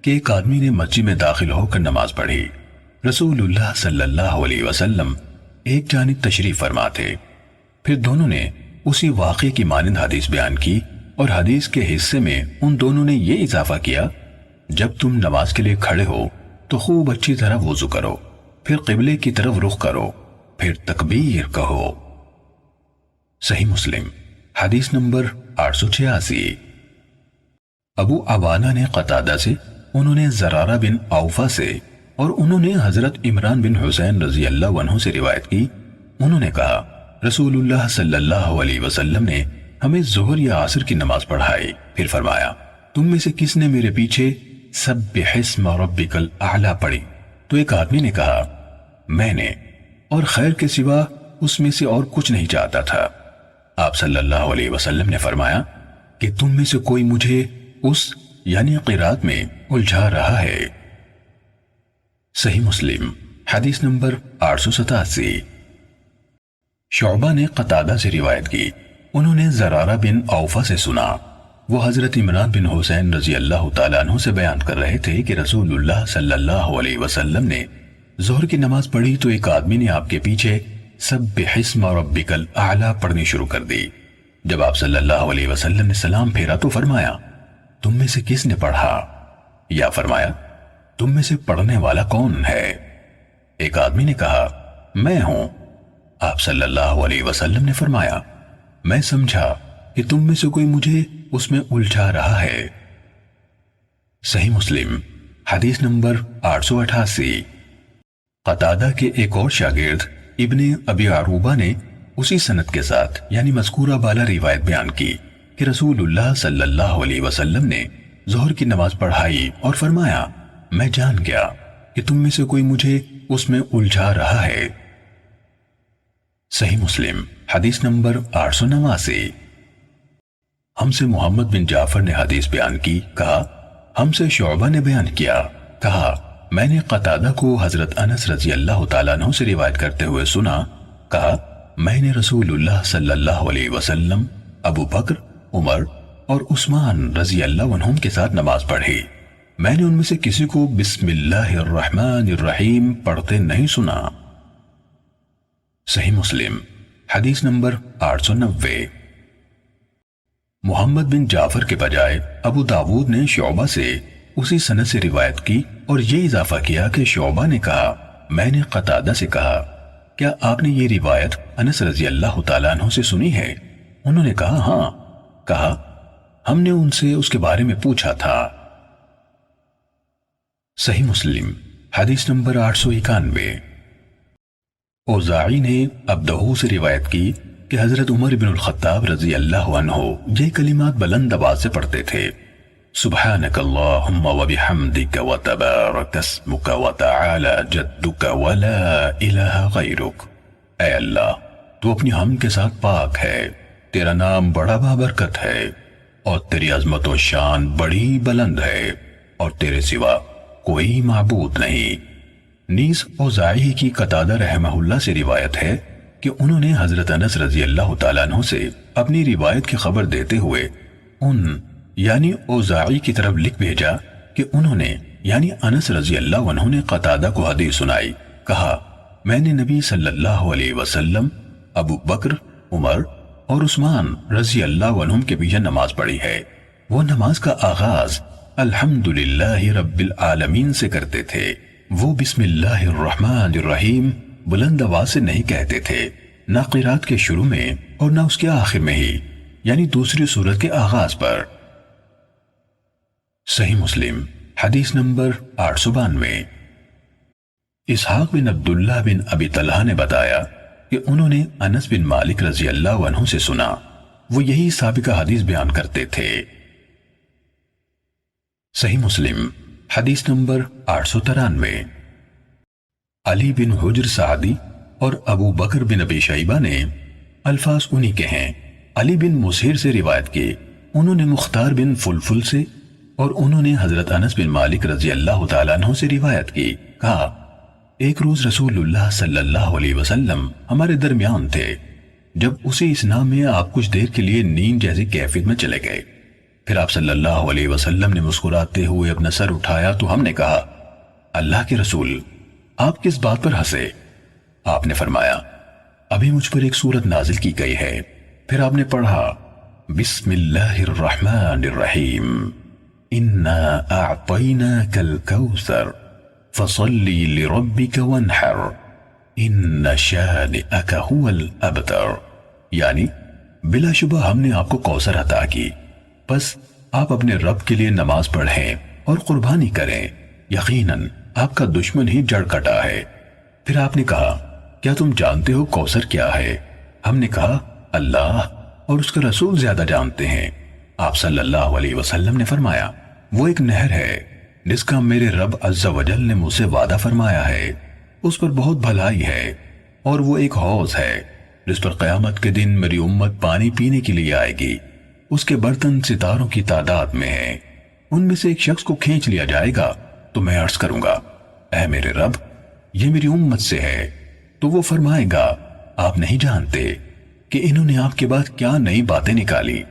کہ ایک آدمی نے مسجد میں داخل ہو کر نماز پڑھی، رسول اللہ صلی اللہ علیہ وسلم ایک جانب تشریف فرما تھے، پھر دونوں نے اسی واقعے کی مانند حدیث بیان کی اور حدیث کے حصے میں ان دونوں نے یہ اضافہ کیا، جب تم نماز کے لیے کھڑے ہو تو خوب اچھی طرح وضو کرو، پھر قبلے کی طرف رخ کرو، پھر تکبیر کہو۔ صحیح مسلم حدیث نمبر 886۔ ابو عوانہ نے قتادہ سے، انہوں نے زرارہ بن اوفا سے اور انہوں نے حضرت عمران بن حسین رضی اللہ عنہ سے روایت کی، انہوں نے کہا رسول اللہ صلی اللہ علیہ وسلم نے ہمیں ظہر یا عصر کی نماز پڑھائی، پھر فرمایا تم میں سے کس نے میرے پیچھے سبح اسم ربک الاعلی پڑھی؟ تو ایک آدمی نے کہا میں نے، اور خیر کے سوا اس میں سے اور کچھ نہیں چاہتا تھا۔ آپ صلی اللہ علیہ وسلم نے فرمایا کہ تم میں سے کوئی مجھے اس یعنی قرات میں الجھا رہا ہے۔ صحیح مسلم حدیث نمبر 887۔ شعبہ نے قتادہ سے روایت کی، انہوں نے زرارہ بن اوفا سے سنا، وہ حضرت عمران بن حسین رضی اللہ تعالیٰ عنہ سے بیان کر رہے تھے کہ رسول اللہ صلی اللہ علیہ وسلم نے ظہر کی نماز پڑھی تو ایک آدمی نے آپ کے پیچھے سبح اسم ربک الاعلی پڑھنی شروع کر دی۔ جب آپ صلی اللہ علیہ وسلم نے سلام پھیرا تو فرمایا تم میں سے کس نے پڑھا؟ یا فرمایا تم میں سے پڑھنے والا کون ہے؟ ایک آدمی نے کہا میں ہوں۔ آپ صلی اللہ علیہ وسلم نے فرمایا میں سمجھا کہ تم میں سے کوئی مجھے اس میں الجھا رہا ہے۔ صحیح مسلم حدیث نمبر 888۔ قتادہ کے ایک اور شاگرد ابن ابی عروبہ نے اسی سند کے ساتھ یعنی مذکورہ بالا روایت بیان کی کہ رسول اللہ صلی اللہ علیہ وسلم نے ظہر کی نماز پڑھائی اور فرمایا میں جان گیا کہ تم میں سے کوئی مجھے اس میں الجھا رہا ہے۔ صحیح مسلم حدیث نمبر 889۔ ہم سے محمد بن جعفر نے حدیث بیان کی، کہا ہم سے شعبہ نے بیان کیا، کہا میں نے قتادہ کو حضرت انس رضی اللہ تعالیٰ عنہ سے روایت کرتے ہوئے سنا، کہا میں نے رسول اللہ صلی اللہ علیہ وسلم، ابو بکر، عمر اور عثمان رضی اللہ عنہم کے ساتھ نماز پڑھی، میں نے ان میں سے کسی کو بسم اللہ الرحمن الرحیم پڑھتے نہیں سنا۔ صحیح مسلم حدیث نمبر 890۔ محمد بن جعفر کے بجائے ابو داود نے شعبہ سے اسی سند سے روایت کی اور یہ اضافہ کیا کہ شعبہ نے کہا میں نے قتادہ سے کہا کیا آپ نے یہ روایت انس رضی اللہ تعالیٰ عنہ سے سنی ہے؟ انہوں نے کہا ہاں، کہا ہم نے ان سے اس کے بارے میں پوچھا تھا۔ صحیح مسلم حدیث نمبر 891۔ اوزاعی نے عبدہ سے روایت کی کہ حضرت عمر بن الخطاب رضی اللہ عنہ یہ کلمات بلند آواز سے پڑھتے تھے، سبحانک اللہم وبحمدک وتبارک اسمک وتعالی جدک ولا الہ غیرک۔ اے اللہ تو اپنی حمد کے ساتھ پاک ہے، تیرا نام بڑا بابرکت ہے اور تیری عظمت و شان بڑی بلند ہے اور تیرے سوا کوئی معبود نہیں۔ نیز اوزاعی کی قتادہ رحمہ اللہ سے روایت ہے کہ انہوں نے حضرت انس رضی اللہ تعالیٰ عنہ سے اپنی روایت کی خبر دیتے ہوئے ان یعنی اوزاعی کی طرف لکھ بھیجا کہ انہوں نے یعنی انس رضی اللہ عنہ نے قتادہ کو حدیث سنائی، کہا میں نے نبی صلی اللہ علیہ وسلم، ابو بکر، عمر اور عثمان رضی اللہ عنہم کے پیچھے نماز پڑھی ہے، وہ نماز کا آغاز الحمدللہ رب العالمین سے کرتے تھے، وہ بسم اللہ الرحمن الرحیم بلند آواز سے نہیں کہتے تھے، نہ قرات کے شروع میں اور نہ اس کے آخر میں ہی یعنی دوسری سورت کے آغاز پر۔ صحیح مسلم حدیث نمبر 892۔ اسحاق بن عبداللہ بن ابی طلحہ نے بتایا کہ انہوں نے انس بن مالک رضی اللہ عنہ سے سنا، وہ یہی سابقہ حدیث بیان کرتے تھے۔ صحیح مسلم حدیث نمبر 893۔ علی بن حجر سعدی اور ابو بکر بن ابی شیبہ نے الفاظ انہی کے ہیں۔ علی بن مسہر سے روایت کی، انہوں نے مختار بن فلفل سے اور انہوں نے حضرت انس بن مالک رضی اللہ تعالیٰ عنہ سے روایت کی، کہا ایک روز رسول اللہ صلی اللہ علیہ وسلم ہمارے درمیان تھے، جب اسی اسنا میں آپ کچھ دیر کے لیے نیند جیسی کیفیت میں چلے گئے، پھر آپ صلی اللہ علیہ وسلم نے مسکراتے ہوئے اپنا سر اٹھایا تو ہم نے کہا اللہ کے رسول آپ کس بات پر ہنسے؟ آپ نے فرمایا ابھی مجھ پر ایک سورت نازل کی گئی ہے پھر آپ نے پڑھا بسم اللہ الرحمن الرحیم انا اعطیناک الکوثر فصلی لربک وانحر ان شانئک هو الابتر، یعنی بلا شبہ ہم نے آپ کو کوثر عطا کی، بس آپ اپنے رب کے لیے نماز پڑھیں اور قربانی کریں، یقیناً آپ کا دشمن ہی جڑ کٹا ہے۔ پھر آپ نے کہا کیا تم جانتے ہو کوثر کیا ہے؟ ہم نے کہا اللہ اور اس کا رسول زیادہ جانتے ہیں۔ آپ صلی اللہ علیہ وسلم نے فرمایا وہ ایک نہر ہے جس کا میرے رب عز و جل نے مجھ سے وعدہ فرمایا ہے، اس پر بہت بھلائی ہے، اور وہ ایک حوض ہے جس پر قیامت کے دن میری امت پانی پینے کے لیے آئے گی، اس کے برتن ستاروں کی تعداد میں ہیں، ان میں سے ایک شخص کو کھینچ لیا جائے گا تو میں عرض کروں گا اے میرے رب یہ میری امت سے ہے، تو وہ فرمائے گا آپ نہیں جانتے کہ انہوں نے آپ کے بعد کیا نئی باتیں نکالی۔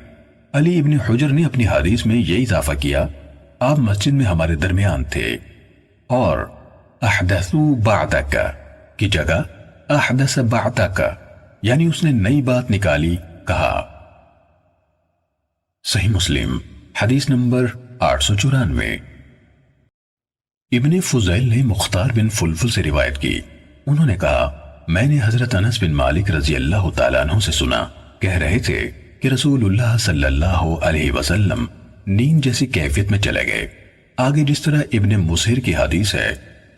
علی ابن حجر نے اپنی حدیث میں یہ اضافہ کیا آپ مسجد میں ہمارے درمیان تھے، اور احدثوا بعدک کی جگہ احدث بعدک یعنی اس نے نئی بات نکالی کہا۔ صحیح مسلم حدیث نمبر 894۔ ابن فضیل نے مختار بن فلفل سے روایت کی، انہوں نے کہا میں نے حضرت انس بن مالک رضی اللہ تعالیٰ عنہ سے سنا، کہہ رہے تھے کہ رسول اللہ صلی اللہ علیہ وسلم نیند جیسی کیفیت میں چلے گئے۔ آگے جس طرح ابن مسہر کی حدیث ہے،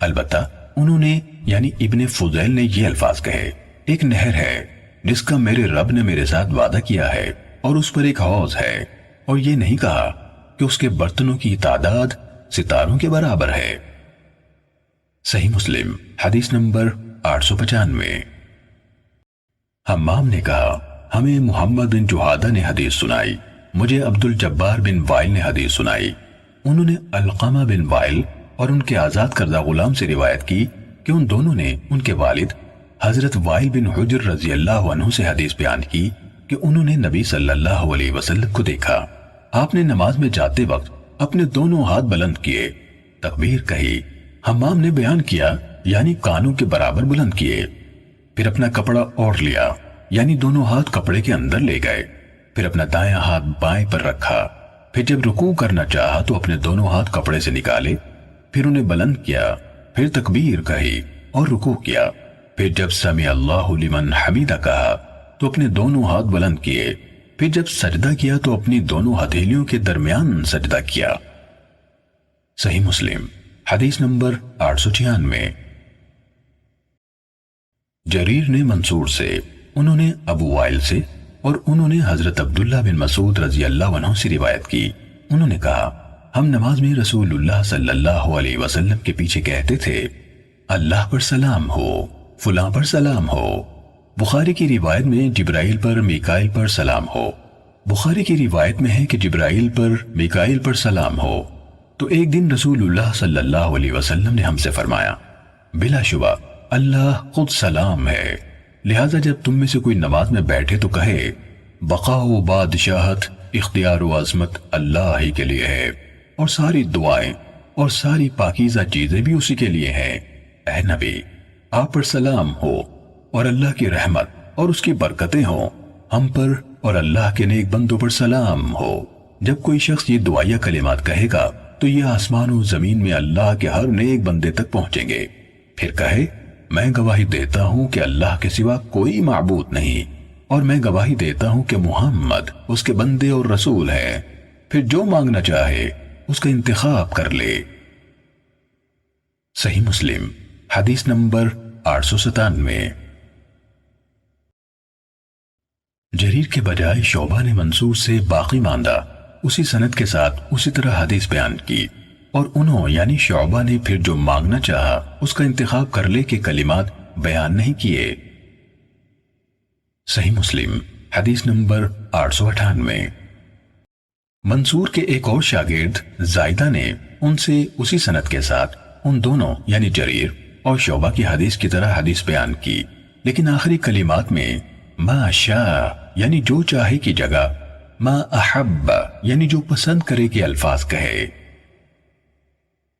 البتہ انہوں نے یعنی ابن فضیل نے یہ الفاظ کہے ایک نہر ہے جس کا میرے رب نے میرے ساتھ وعدہ کیا ہے اور اس پر ایک حوض ہے، اور یہ نہیں کہا کہ اس کے برتنوں کی تعداد ستاروں کے برابر ہے۔ صحیح مسلم حدیث نمبر 895۔ حمام نے کہا ہمیں محمد بن جہادہ نے حدیث سنائی، مجھے عبد الجبار بن وائل نے حدیث سنائی، انہوں نے علقمہ بن وائل اور ان کے آزاد کردہ غلام سے روایت کی کہ ان دونوں نے ان کے والد حضرت وائل بن حجر رضی اللہ عنہ سے حدیث بیان کی کہ انہوں نے نبی صلی اللہ علیہ وسلم کو دیکھا، آپ نے نماز میں جاتے وقت اپنے دونوں ہاتھ بلند کیے، تکبیر کہی، حمام نے بیان کیا یعنی کانوں کے برابر بلند کیے، پھر اپنا کپڑا اوڑھ لیا یعنی دونوں ہاتھ کپڑے کے اندر لے گئے، پھر اپنا دایاں ہاتھ بائیں پر رکھا، پھر جب رکوع کرنا چاہا تو اپنے دونوں ہاتھ کپڑے سے نکالے، پھر انہیں بلند کیا، پھر تکبیر کہی اور رکوع کیا، پھر جب سمع اللہ لمن حمیدہ کہا تو اپنے دونوں ہاتھ بلند کیے، پھر جب سجدہ کیا تو اپنی دونوں ہتھیلیوں کے درمیان سجدہ کیا۔ صحیح مسلم حدیث نمبر 896۔ جریر نے منصور سے، انہوں نے ابو وائل سے، اور انہوں نے حضرت عبداللہ بن مسعود رضی اللہ عنہ سے روایت کی، انہوں نے کہا ہم نماز میں رسول اللہ صلی اللہ علیہ وسلم کے پیچھے کہتے تھے اللہ پر سلام ہو، فلاں پر سلام ہو۔ بخاری کی روایت میں جبرائیل پر میکائیل پر سلام ہو، بخاری کی روایت میں ہے کہ جبرائیل پر میکائیل پر سلام ہو۔ تو ایک دن رسول اللہ صلی اللہ علیہ وسلم نے ہم سے فرمایا بلا شبہ اللہ خود سلام ہے، لہذا جب تم میں سے کوئی نماز میں بیٹھے تو کہے بقا و بادشاہت اختیار و عظمت اللہ ہی کے لیے ہے، اور ساری دعائیں اور ساری پاکیزہ چیزیں بھی اسی کے لیے ہیں۔ اے نبی آپ پر سلام ہو، اور اللہ کی رحمت اور اس کی برکتیں ہوں ہم پر، اور اللہ کے نیک بندوں پر سلام ہو۔ جب کوئی شخص یہ دعائیہ کلمات کہے گا تو یہ آسمان و زمین میں اللہ کے ہر نیک بندے تک پہنچیں گے، پھر کہے میں گواہی دیتا ہوں کہ اللہ کے سوا کوئی معبود نہیں، اور میں گواہی دیتا ہوں کہ محمد اس کے بندے اور رسول ہے، پھر جو مانگنا چاہے اس کا انتخاب کر لے۔ صحیح مسلم حدیث نمبر 897۔ جریر کے بجائے شعبہ نے منصور سے باقی ماندہ اسی سند کے ساتھ اسی طرح حدیث بیان کی، اور انہوں یعنی شعبہ نے پھر جو مانگنا چاہا اس کا انتخاب کر لے کے کلمات بیان نہیں کیے۔ صحیح مسلم حدیث نمبر 898۔ منصور کے ایک اور شاگرد زائدہ نے ان سے اسی سند کے ساتھ ان دونوں یعنی جریر اور شعبہ کی حدیث کی طرح حدیث بیان کی، لیکن آخری کلمات میں ما شاء یعنی جو چاہے کی جگہ ما احب یعنی جو پسند کرے کے الفاظ کہے۔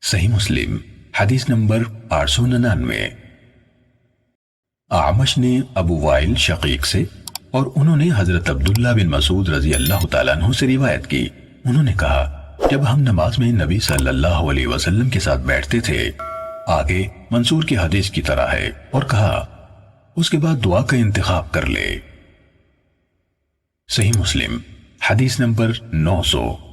صحیح مسلم حدیث نمبر 899۔ اعمش نے ابو وائل شقیق سے، اور انہوں نے حضرت عبداللہ بن مسعود رضی اللہ تعالیٰ عنہ سے روایت کی، انہوں نے کہا جب ہم نماز میں نبی صلی اللہ علیہ وسلم کے ساتھ بیٹھتے تھے، آگے منصور کی حدیث کی طرح ہے، اور کہا اس کے بعد دعا کا انتخاب کر لے۔ صحیح مسلم حدیث نمبر 900۔